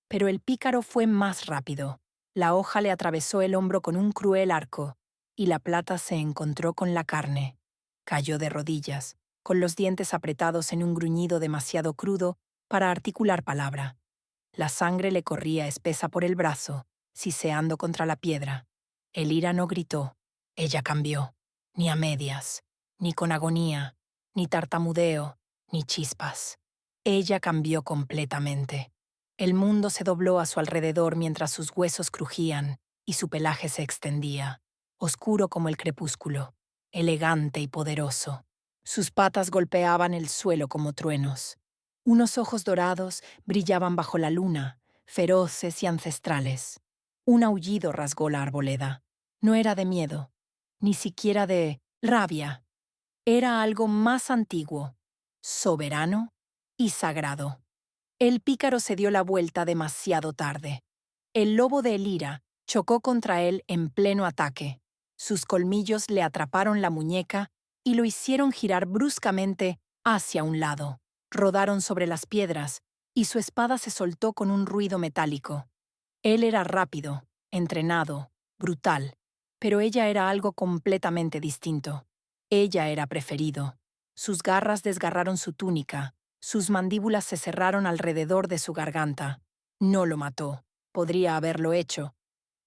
Pero el pícaro fue más rápido. La hoja le atravesó el hombro con un cruel arco, y la plata se encontró con la carne. Cayó de rodillas, con los dientes apretados en un gruñido demasiado crudo para articular palabra. La sangre le corría espesa por el brazo, siseando contra la piedra. Elira no gritó. Ella cambió. Ni a medias, ni con agonía, ni tartamudeo, ni chispas. Ella cambió completamente. El mundo se dobló a su alrededor mientras sus huesos crujían y su pelaje se extendía, oscuro como el crepúsculo, elegante y poderoso. Sus patas golpeaban el suelo como truenos. Unos ojos dorados brillaban bajo la luna, feroces y ancestrales. Un aullido rasgó la arboleda. No era de miedo, ni siquiera de rabia. Era algo más antiguo, soberano y sagrado. El pícaro se dio la vuelta demasiado tarde. El lobo de Elira chocó contra él en pleno ataque. Sus colmillos le atraparon la muñeca y lo hicieron girar bruscamente hacia un lado. Rodaron sobre las piedras y su espada se soltó con un ruido metálico. Él era rápido, entrenado, brutal, pero ella era algo completamente distinto. Ella era preferido. Sus garras desgarraron su túnica, sus mandíbulas se cerraron alrededor de su garganta. No lo mató. Podría haberlo hecho,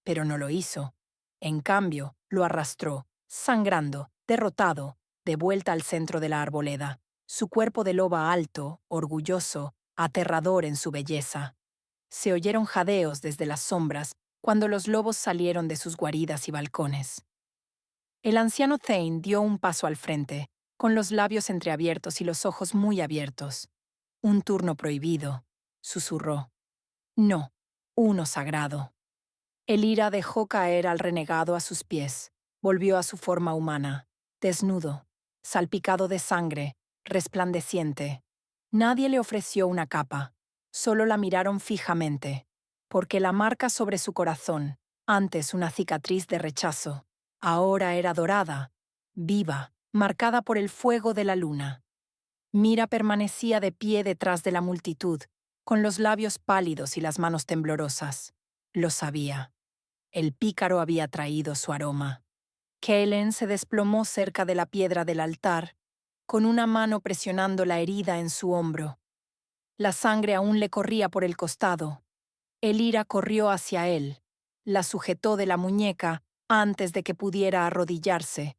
pero no lo hizo. En cambio, lo arrastró, sangrando, derrotado, de vuelta al centro de la arboleda. Su cuerpo de loba alto, orgulloso, aterrador en su belleza. Se oyeron jadeos desde las sombras cuando los lobos salieron de sus guaridas y balcones. El anciano Thane dio un paso al frente, con los labios entreabiertos y los ojos muy abiertos. Un turno prohibido, susurró. No, uno sagrado. Elira dejó caer al renegado a sus pies, volvió a su forma humana, desnudo, salpicado de sangre, resplandeciente. Nadie le ofreció una capa, solo la miraron fijamente, porque la marca sobre su corazón, antes una cicatriz de rechazo, ahora era dorada, viva, marcada por el fuego de la luna. Mira permanecía de pie detrás de la multitud, con los labios pálidos y las manos temblorosas. Lo sabía. El pícaro había traído su aroma. Kaelen se desplomó cerca de la piedra del altar, con una mano presionando la herida en su hombro. La sangre aún le corría por el costado. Elira corrió hacia él, la sujetó de la muñeca antes de que pudiera arrodillarse.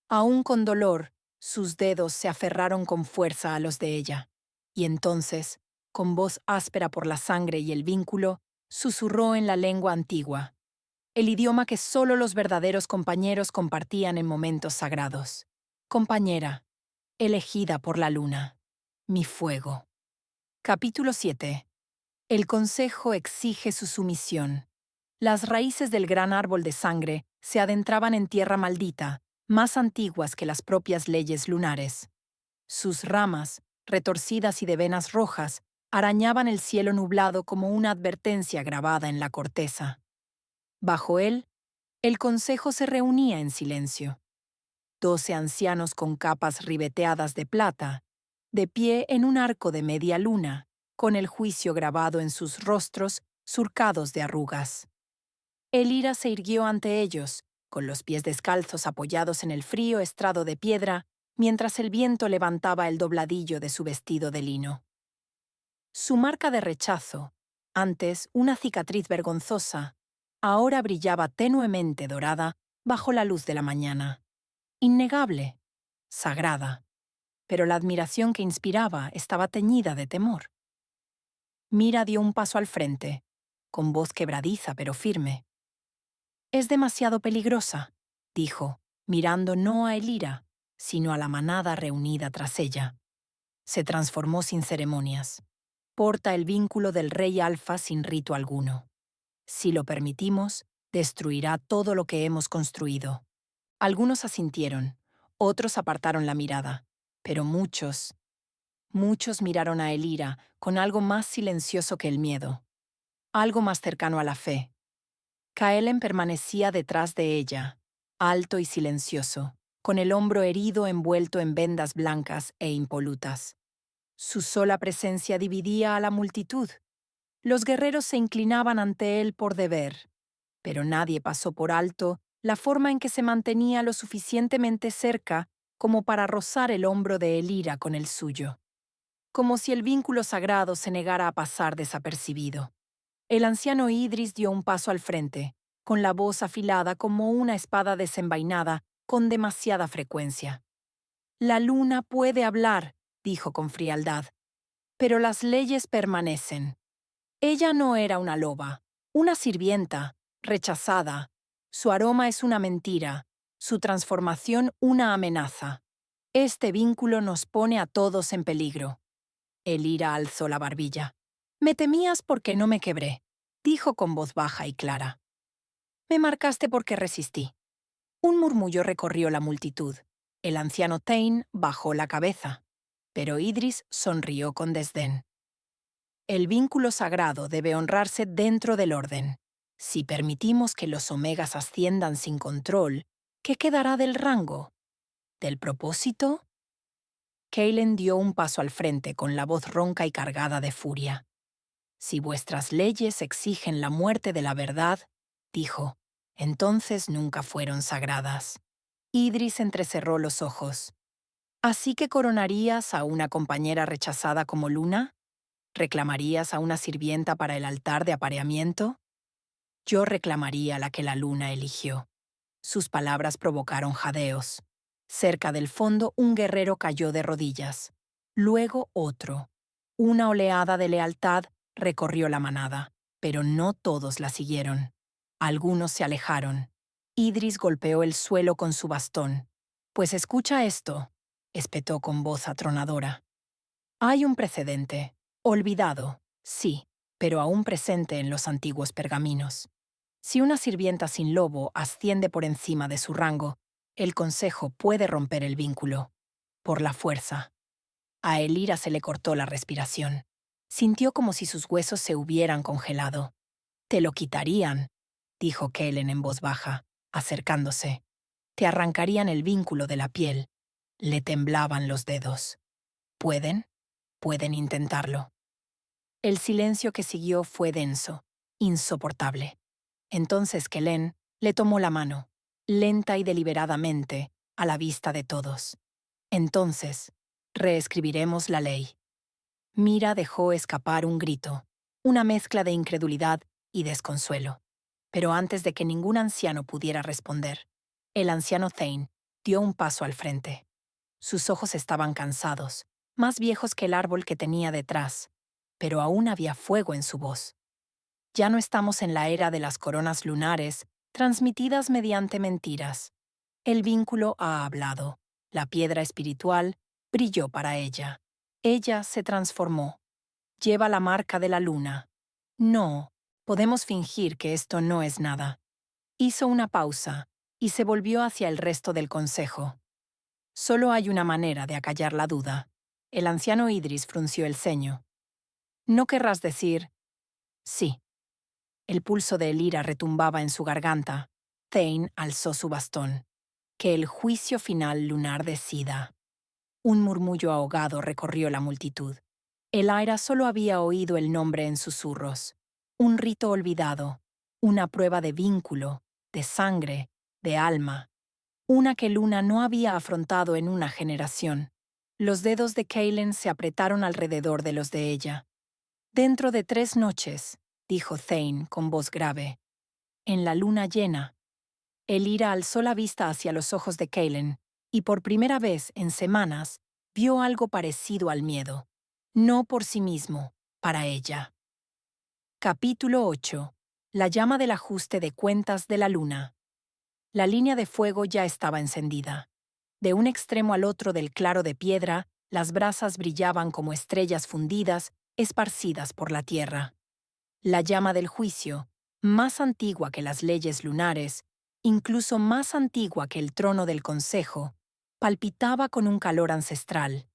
Aún con dolor, sus dedos se aferraron con fuerza a los de ella. Y entonces, con voz áspera por la sangre y el vínculo, susurró en la lengua antigua, el idioma que solo los verdaderos compañeros compartían en momentos sagrados. Compañera, elegida por la luna, mi fuego. Capítulo 7. El consejo exige su sumisión. Las raíces del gran árbol de sangre se adentraban en tierra maldita, más antiguas que las propias leyes lunares. Sus ramas, retorcidas y de venas rojas, arañaban el cielo nublado como una advertencia grabada en la corteza. Bajo él, el consejo se reunía en silencio. 12 ancianos con capas ribeteadas de plata, de pie en un arco de media luna, con el juicio grabado en sus rostros surcados de arrugas. Elira se irguió ante ellos, con los pies descalzos apoyados en el frío estrado de piedra, mientras el viento levantaba el dobladillo de su vestido de lino. Su marca de rechazo, antes una cicatriz vergonzosa, ahora brillaba tenuemente dorada bajo la luz de la mañana. innegable, sagrada, pero la admiración que inspiraba estaba teñida de temor. Mira dio un paso al frente, con voz quebradiza pero firme. «Es demasiado peligrosa», dijo, mirando no a Elira, sino a la manada reunida tras ella. Se transformó sin ceremonias. Porta el vínculo del rey Alfa sin rito alguno. Si lo permitimos, destruirá todo lo que hemos construido. Algunos asintieron, otros apartaron la mirada, pero muchos miraron a Elira con algo más silencioso que el miedo, algo más cercano a la fe. Kaelen permanecía detrás de ella, alto y silencioso, con el hombro herido envuelto en vendas blancas e impolutas. Su sola presencia dividía a la multitud. Los guerreros se inclinaban ante él por deber, pero nadie pasó por alto la forma en que se mantenía lo suficientemente cerca como para rozar el hombro de Elira con el suyo, como si el vínculo sagrado se negara a pasar desapercibido. El anciano Idris dio un paso al frente, con la voz afilada como una espada desenvainada con demasiada frecuencia. «La luna puede hablar», dijo con frialdad, «pero las leyes permanecen. Ella no era una loba, una sirvienta, rechazada. Su aroma es una mentira, su transformación una amenaza. Este vínculo nos pone a todos en peligro». Elira alzó la barbilla. «Me temías porque no me quebré», dijo con voz baja y clara. «Me marcaste porque resistí». Un murmullo recorrió la multitud. El anciano Thane bajó la cabeza, pero Idris sonrió con desdén. «El vínculo sagrado debe honrarse dentro del orden. Si permitimos que los omegas asciendan sin control, ¿qué quedará del rango? ¿Del propósito?» Kaelen dio un paso al frente con la voz ronca y cargada de furia. «Si vuestras leyes exigen la muerte de la verdad», dijo, «entonces nunca fueron sagradas». Idris entrecerró los ojos. «¿Así que coronarías a una compañera rechazada como Luna? ¿Reclamarías a una sirvienta para el altar de apareamiento?» «Yo reclamaría la que la Luna eligió». Sus palabras provocaron jadeos. Cerca del fondo un guerrero cayó de rodillas. Luego otro. Una oleada de lealtad recorrió la manada, pero no todos la siguieron. Algunos se alejaron. Idris golpeó el suelo con su bastón. «Pues escucha esto», espetó con voz atronadora. «Hay un precedente, olvidado, sí, pero aún presente en los antiguos pergaminos. Si una sirvienta sin lobo asciende por encima de su rango, el consejo puede romper el vínculo. Por la fuerza». A Elira se le cortó la respiración. Sintió como si sus huesos se hubieran congelado. «Te lo quitarían», dijo Kaelen en voz baja, acercándose. «Te arrancarían el vínculo de la piel». Le temblaban los dedos. «¿Pueden? Pueden intentarlo». El silencio que siguió fue denso, insoportable. Entonces Kelen le tomó la mano, lenta y deliberadamente, a la vista de todos. «Entonces, reescribiremos la ley». Mira dejó escapar un grito, una mezcla de incredulidad y desconsuelo. Pero antes de que ningún anciano pudiera responder, el anciano Thane dio un paso al frente. Sus ojos estaban cansados, más viejos que el árbol que tenía detrás, pero aún había fuego en su voz. «Ya no estamos en la era de las coronas lunares transmitidas mediante mentiras. El vínculo ha hablado. La piedra espiritual brilló para ella. Ella se transformó. Lleva la marca de la luna. No, podemos fingir que esto no es nada». Hizo una pausa y se volvió hacia el resto del consejo. «Solo hay una manera de acallar la duda». El anciano Idris frunció el ceño. «¿No querrás decir...?» «Sí». El pulso de Elira retumbaba en su garganta. Thane alzó su bastón. «Que el juicio final lunar decida». Un murmullo ahogado recorrió la multitud. El Aira solo había oído el nombre en susurros. Un rito olvidado, una prueba de vínculo, de sangre, de alma. Una que Luna no había afrontado en una generación. Los dedos de Kaelen se apretaron alrededor de los de ella. «Dentro de 3 noches», dijo Thane con voz grave. «En la luna llena». Elira alzó la vista hacia los ojos de Kaelen, y por primera vez en semanas vio algo parecido al miedo. No por sí mismo, para ella. Capítulo 8. La llama del ajuste de cuentas de la luna. La línea de fuego ya estaba encendida. De un extremo al otro del claro de piedra, las brasas brillaban como estrellas fundidas, esparcidas por la tierra. La llama del juicio, más antigua que las leyes lunares, incluso más antigua que el trono del consejo, palpitaba con un calor ancestral.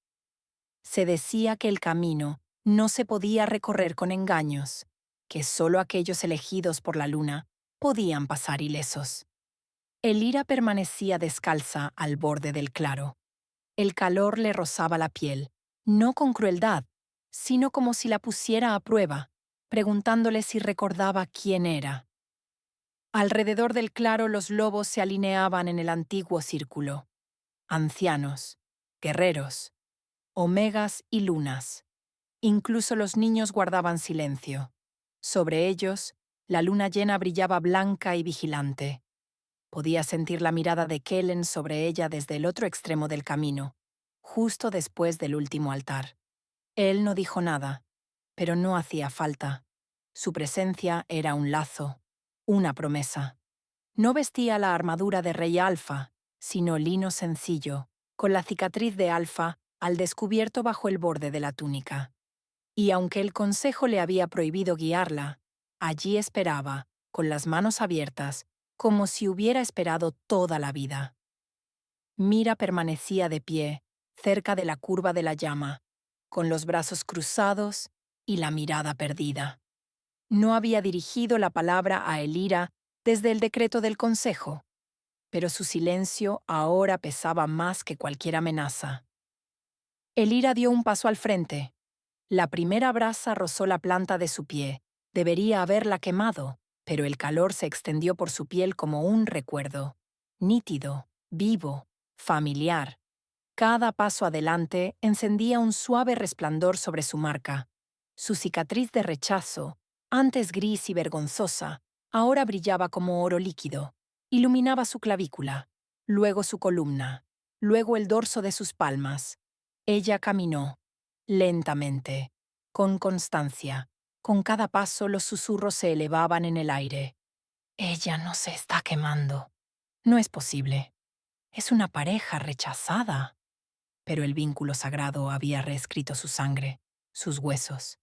Se decía que el camino no se podía recorrer con engaños, que solo aquellos elegidos por la luna podían pasar ilesos. Elira permanecía descalza al borde del claro. El calor le rozaba la piel, no con crueldad, sino como si la pusiera a prueba, preguntándole si recordaba quién era. Alrededor del claro los lobos se alineaban en el antiguo círculo. Ancianos, guerreros, omegas y lunas. Incluso los niños guardaban silencio. Sobre ellos, la luna llena brillaba blanca y vigilante. Podía sentir la mirada de Kellen sobre ella desde el otro extremo del camino, justo después del último altar. Él no dijo nada, pero no hacía falta. Su presencia era un lazo, una promesa. No vestía la armadura de rey Alfa, sino lino sencillo, con la cicatriz de Alfa al descubierto bajo el borde de la túnica. Y aunque el consejo le había prohibido guiarla, allí esperaba, con las manos abiertas, como si hubiera esperado toda la vida. Mira permanecía de pie, cerca de la curva de la llama, con los brazos cruzados y la mirada perdida. No había dirigido la palabra a Elira desde el decreto del consejo, pero su silencio ahora pesaba más que cualquier amenaza. Elira dio un paso al frente. La primera brasa rozó la planta de su pie. Debería haberla quemado, pero el calor se extendió por su piel como un recuerdo. Nítido, vivo, familiar. Cada paso adelante encendía un suave resplandor sobre su marca. Su cicatriz de rechazo, antes gris y vergonzosa, ahora brillaba como oro líquido. Iluminaba su clavícula, luego su columna, luego el dorso de sus palmas. Ella caminó, lentamente, con constancia. Con cada paso los susurros se elevaban en el aire. Ella no se está quemando. No es posible. Es una pareja rechazada. Pero el vínculo sagrado había reescrito su sangre, sus huesos.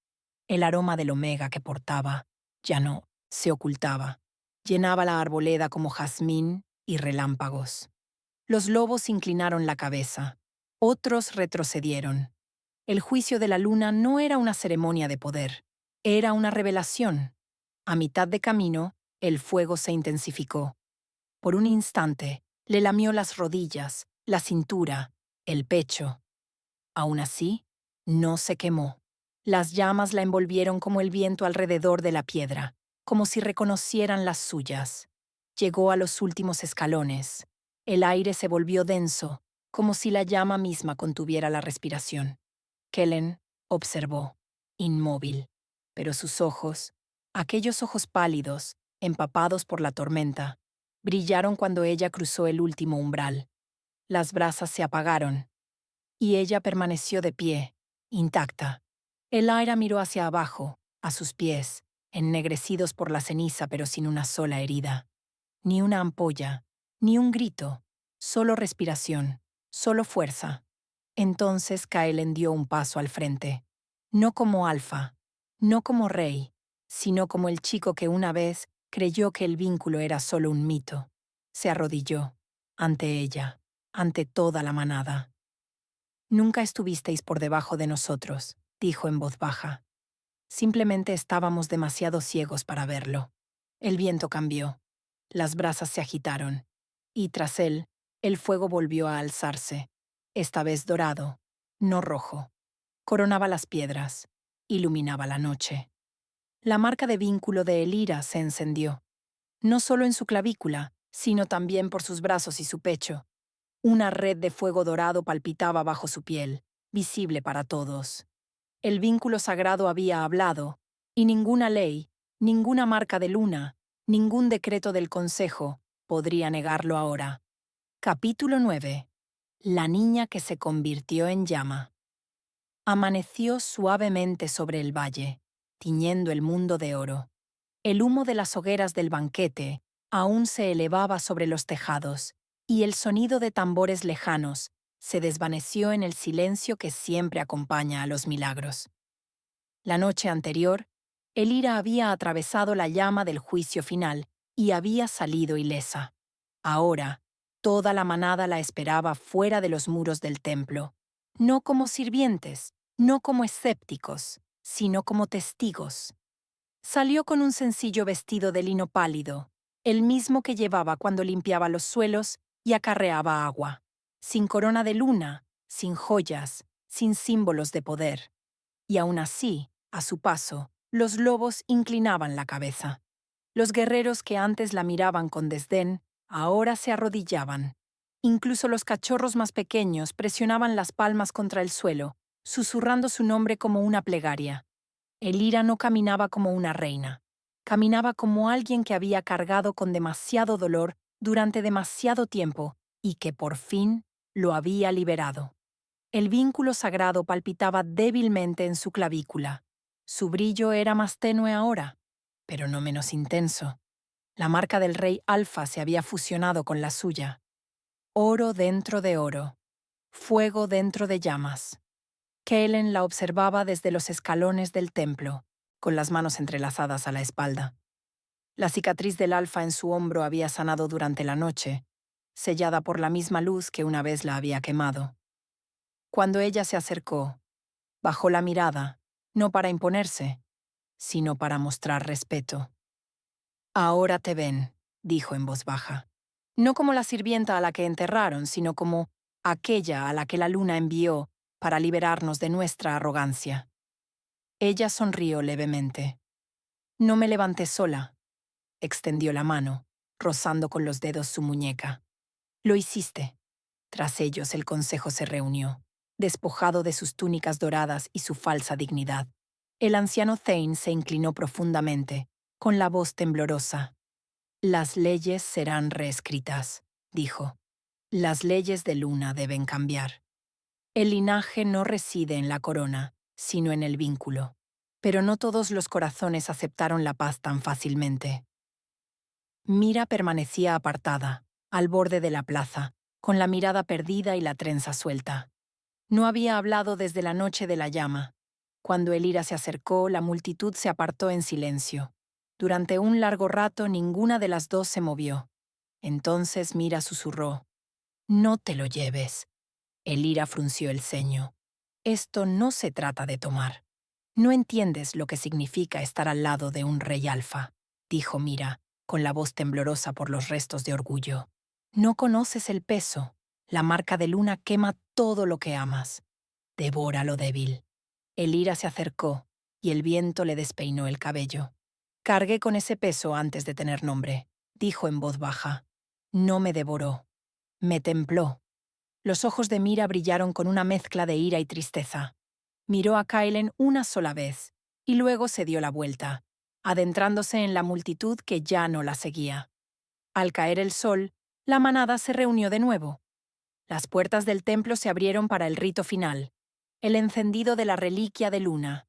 El aroma del omega que portaba ya no se ocultaba. Llenaba la arboleda como jazmín y relámpagos. Los lobos inclinaron la cabeza. Otros retrocedieron. El juicio de la luna no era una ceremonia de poder. Era una revelación. A mitad de camino, el fuego se intensificó. Por un instante, le lamió las rodillas, la cintura, el pecho. Aún así, no se quemó. Las llamas la envolvieron como el viento alrededor de la piedra, como si reconocieran las suyas. Llegó a los últimos escalones. El aire se volvió denso, como si la llama misma contuviera la respiración. Kellen observó, inmóvil, pero sus ojos, aquellos ojos pálidos, empapados por la tormenta, brillaron cuando ella cruzó el último umbral. Las brasas se apagaron, y ella permaneció de pie, intacta. Elira miró hacia abajo, a sus pies, ennegrecidos por la ceniza pero sin una sola herida. Ni una ampolla, ni un grito, solo respiración, solo fuerza. Entonces Kaelen dio un paso al frente, no como alfa, no como rey, sino como el chico que una vez creyó que el vínculo era solo un mito. Se arrodilló, ante ella, ante toda la manada. Nunca estuvisteis por debajo de nosotros, dijo en voz baja. Simplemente estábamos demasiado ciegos para verlo. El viento cambió. Las brasas se agitaron. Y tras él, el fuego volvió a alzarse. Esta vez dorado, no rojo. Coronaba las piedras. Iluminaba la noche. La marca de vínculo de Elira se encendió. No solo en su clavícula, sino también por sus brazos y su pecho. Una red de fuego dorado palpitaba bajo su piel, visible para todos. El vínculo sagrado había hablado, y ninguna ley, ninguna marca de luna, ningún decreto del consejo podría negarlo ahora. Capítulo 9. La niña que se convirtió en llama. Amaneció suavemente sobre el valle, tiñendo el mundo de oro. El humo de las hogueras del banquete aún se elevaba sobre los tejados, y el sonido de tambores lejanos se desvaneció en el silencio que siempre acompaña a los milagros. La noche anterior, Elira había atravesado la llama del juicio final y había salido ilesa. Ahora, toda la manada la esperaba fuera de los muros del templo, no como sirvientes, no como escépticos, sino como testigos. Salió con un sencillo vestido de lino pálido, el mismo que llevaba cuando limpiaba los suelos y acarreaba agua, sin corona de luna, sin joyas, sin símbolos de poder. Y aún así, a su paso, los lobos inclinaban la cabeza. Los guerreros que antes la miraban con desdén, ahora se arrodillaban. Incluso los cachorros más pequeños presionaban las palmas contra el suelo, susurrando su nombre como una plegaria. Elira no caminaba como una reina. Caminaba como alguien que había cargado con demasiado dolor durante demasiado tiempo y que por fin lo había liberado. El vínculo sagrado palpitaba débilmente en su clavícula. Su brillo era más tenue ahora, pero no menos intenso. La marca del rey Alfa se había fusionado con la suya. Oro dentro de oro. Fuego dentro de llamas. Kaelen la observaba desde los escalones del templo, con las manos entrelazadas a la espalda. La cicatriz del Alfa en su hombro había sanado durante la noche, sellada por la misma luz que una vez la había quemado. Cuando ella se acercó, bajó la mirada, no para imponerse, sino para mostrar respeto. «Ahora te ven», dijo en voz baja. No como la sirvienta a la que enterraron, sino como aquella a la que la luna envió para liberarnos de nuestra arrogancia. Ella sonrió levemente. «No me levanté sola», extendió la mano, rozando con los dedos su muñeca. «Lo hiciste». Tras ellos el consejo se reunió, despojado de sus túnicas doradas y su falsa dignidad. El anciano Thane se inclinó profundamente, con la voz temblorosa. «Las leyes serán reescritas», dijo. «Las leyes de luna deben cambiar. El linaje no reside en la corona, sino en el vínculo. Pero no todos los corazones aceptaron la paz tan fácilmente». Mira permanecía apartada, al borde de la plaza, con la mirada perdida y la trenza suelta. No había hablado desde la noche de la llama. Cuando Elira se acercó, la multitud se apartó en silencio. Durante un largo rato ninguna de las dos se movió. Entonces Mira susurró: «No te lo lleves». Elira frunció el ceño. «Esto no se trata de tomar. No entiendes lo que significa estar al lado de un rey alfa», dijo Mira, con la voz temblorosa por los restos de orgullo. «No conoces el peso. La marca de luna quema todo lo que amas. Devora lo débil». Elira se acercó, y el viento le despeinó el cabello. «Cargué con ese peso antes de tener nombre», dijo en voz baja. «No me devoró. Me templó». Los ojos de Mira brillaron con una mezcla de ira y tristeza. Miró a Kaelen una sola vez, y luego se dio la vuelta, adentrándose en la multitud que ya no la seguía. Al caer el sol, la manada se reunió de nuevo. Las puertas del templo se abrieron para el rito final, el encendido de la reliquia de luna.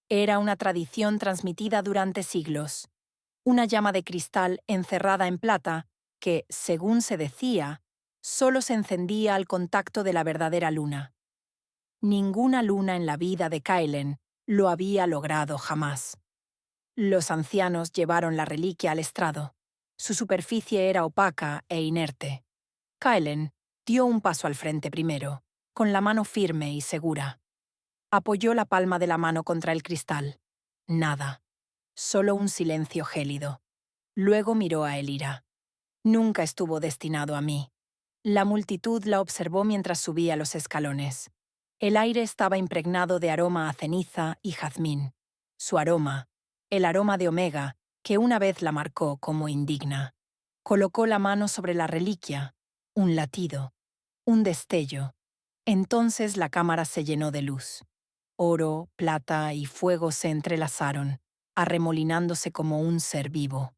Era una tradición transmitida durante siglos. Una llama de cristal encerrada en plata que, según se decía, solo se encendía al contacto de la verdadera luna. Ninguna luna en la vida de Kaelen lo había logrado jamás. Los ancianos llevaron la reliquia al estrado. Su superficie era opaca e inerte. Kaelen dio un paso al frente primero, con la mano firme y segura. Apoyó la palma de la mano contra el cristal. Nada. Solo un silencio gélido. Luego miró a Elira. «Nunca estuvo destinado a mí». La multitud la observó mientras subía los escalones. El aire estaba impregnado de aroma a ceniza y jazmín. Su aroma, el aroma de Omega, que una vez la marcó como indigna. Colocó la mano sobre la reliquia. Un latido. Un destello. Entonces la cámara se llenó de luz. Oro, plata y fuego se entrelazaron, arremolinándose como un ser vivo.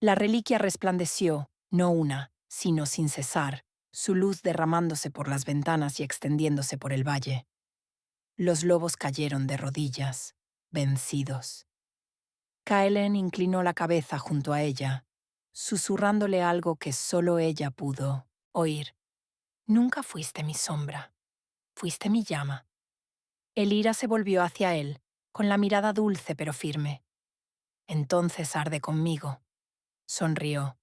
La reliquia resplandeció, no una, sino sin cesar, su luz derramándose por las ventanas y extendiéndose por el valle. Los lobos cayeron de rodillas, vencidos. Kaelen inclinó la cabeza junto a ella, susurrándole algo que solo ella pudo oír. Nunca fuiste mi sombra, fuiste mi llama. Elira se volvió hacia él, con la mirada dulce pero firme. Entonces arde conmigo. Sonrió,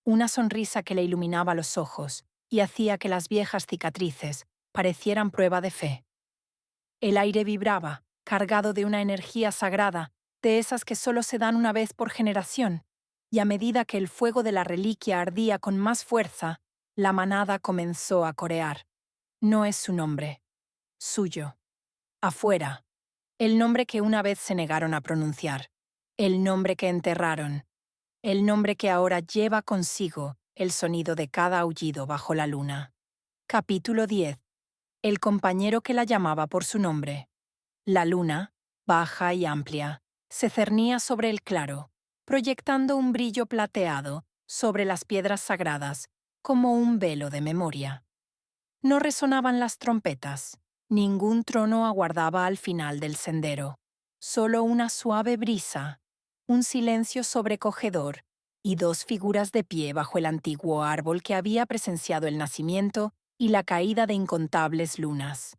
una sonrisa que le iluminaba los ojos y hacía que las viejas cicatrices parecieran prueba de fe. El aire vibraba, cargado de una energía sagrada, de esas que solo se dan una vez por generación, y a medida que el fuego de la reliquia ardía con más fuerza, la manada comenzó a corear. No es su nombre, suyo. Afuera. El nombre que una vez se negaron a pronunciar. El nombre que enterraron. El nombre que ahora lleva consigo el sonido de cada aullido bajo la luna. Capítulo 10. El compañero que la llamaba por su nombre. La luna, baja y amplia, se cernía sobre el claro, proyectando un brillo plateado sobre las piedras sagradas, como un velo de memoria. No resonaban las trompetas, ningún trono aguardaba al final del sendero, solo una suave brisa, un silencio sobrecogedor y dos figuras de pie bajo el antiguo árbol que había presenciado el nacimiento y la caída de incontables lunas.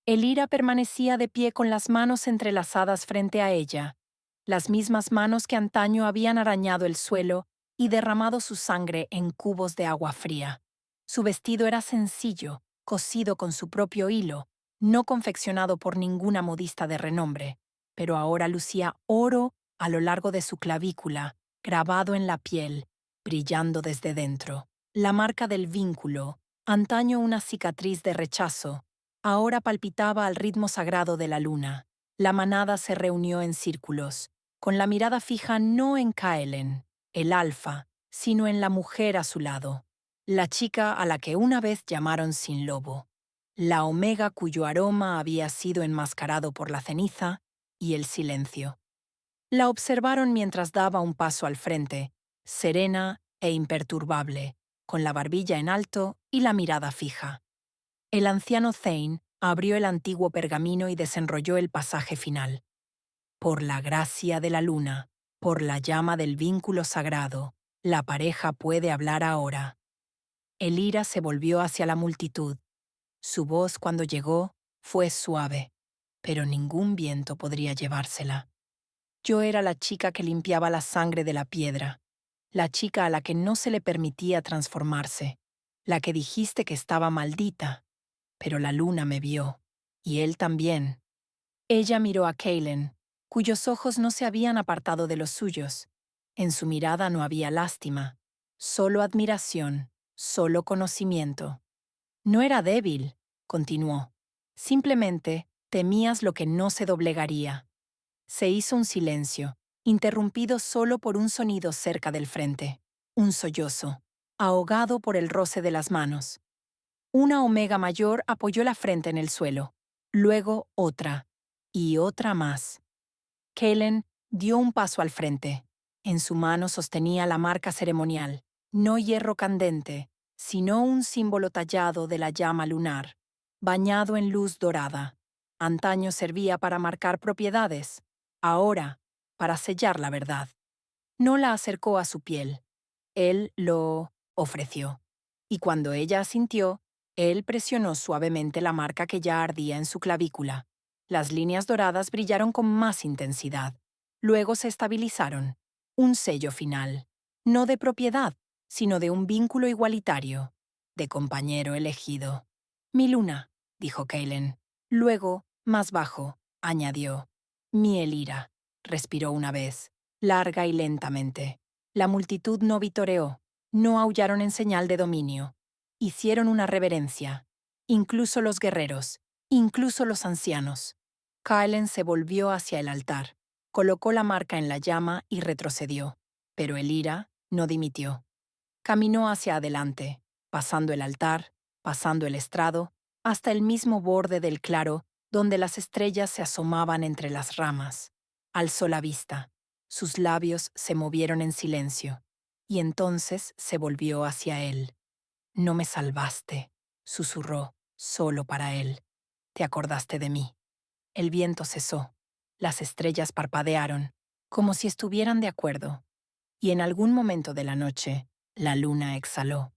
Elira permanecía de pie con las manos entrelazadas frente a ella, las mismas manos que antaño habían arañado el suelo y derramado su sangre en cubos de agua fría. Su vestido era sencillo, cosido con su propio hilo, no confeccionado por ninguna modista de renombre, pero ahora lucía oro a lo largo de su clavícula, grabado en la piel, brillando desde dentro. La marca del vínculo, antaño una cicatriz de rechazo, ahora palpitaba al ritmo sagrado de la luna. La manada se reunió en círculos, con la mirada fija no en Kaelen, el alfa, sino en la mujer a su lado, la chica a la que una vez llamaron Sin Lobo, la omega cuyo aroma había sido enmascarado por la ceniza y el silencio. La observaron mientras daba un paso al frente, serena e imperturbable, con la barbilla en alto y la mirada fija. El anciano Thane abrió el antiguo pergamino y desenrolló el pasaje final. Por la gracia de la luna, por la llama del vínculo sagrado, la pareja puede hablar ahora. Elira se volvió hacia la multitud. Su voz cuando llegó fue suave, pero ningún viento podría llevársela. Yo era la chica que limpiaba la sangre de la piedra, la chica a la que no se le permitía transformarse, la que dijiste que estaba maldita. Pero la luna me vio, y él también. Ella miró a Kaelen, cuyos ojos no se habían apartado de los suyos. En su mirada no había lástima, solo admiración, solo conocimiento. No era débil, continuó. Simplemente temías lo que no se doblegaría. Se hizo un silencio, interrumpido solo por un sonido cerca del frente, un sollozo, ahogado por el roce de las manos. Una omega mayor apoyó la frente en el suelo, luego otra, y otra más. Kaelen dio un paso al frente. En su mano sostenía la marca ceremonial, no hierro candente, sino un símbolo tallado de la llama lunar, bañado en luz dorada. Antaño servía para marcar propiedades, ahora para sellar la verdad. No la acercó a su piel. Él lo ofreció. Y cuando ella asintió, él presionó suavemente la marca que ya ardía en su clavícula. Las líneas doradas brillaron con más intensidad. Luego se estabilizaron. Un sello final. No de propiedad, sino de un vínculo igualitario. De compañero elegido. Mi luna, dijo Kaelen. Luego, más bajo, añadió. Mi Elira. Respiró una vez, larga y lentamente. La multitud no vitoreó, no aullaron en señal de dominio. Hicieron una reverencia. Incluso los guerreros, incluso los ancianos. Kaelen se volvió hacia el altar, colocó la marca en la llama y retrocedió. Pero Elira no dimitió. Caminó hacia adelante, pasando el altar, pasando el estrado, hasta el mismo borde del claro donde las estrellas se asomaban entre las ramas. Alzó la vista. Sus labios se movieron en silencio, y entonces se volvió hacia él. No me salvaste, susurró, solo para él. Te acordaste de mí. El viento cesó. Las estrellas parpadearon, como si estuvieran de acuerdo. Y en algún momento de la noche, la luna exhaló.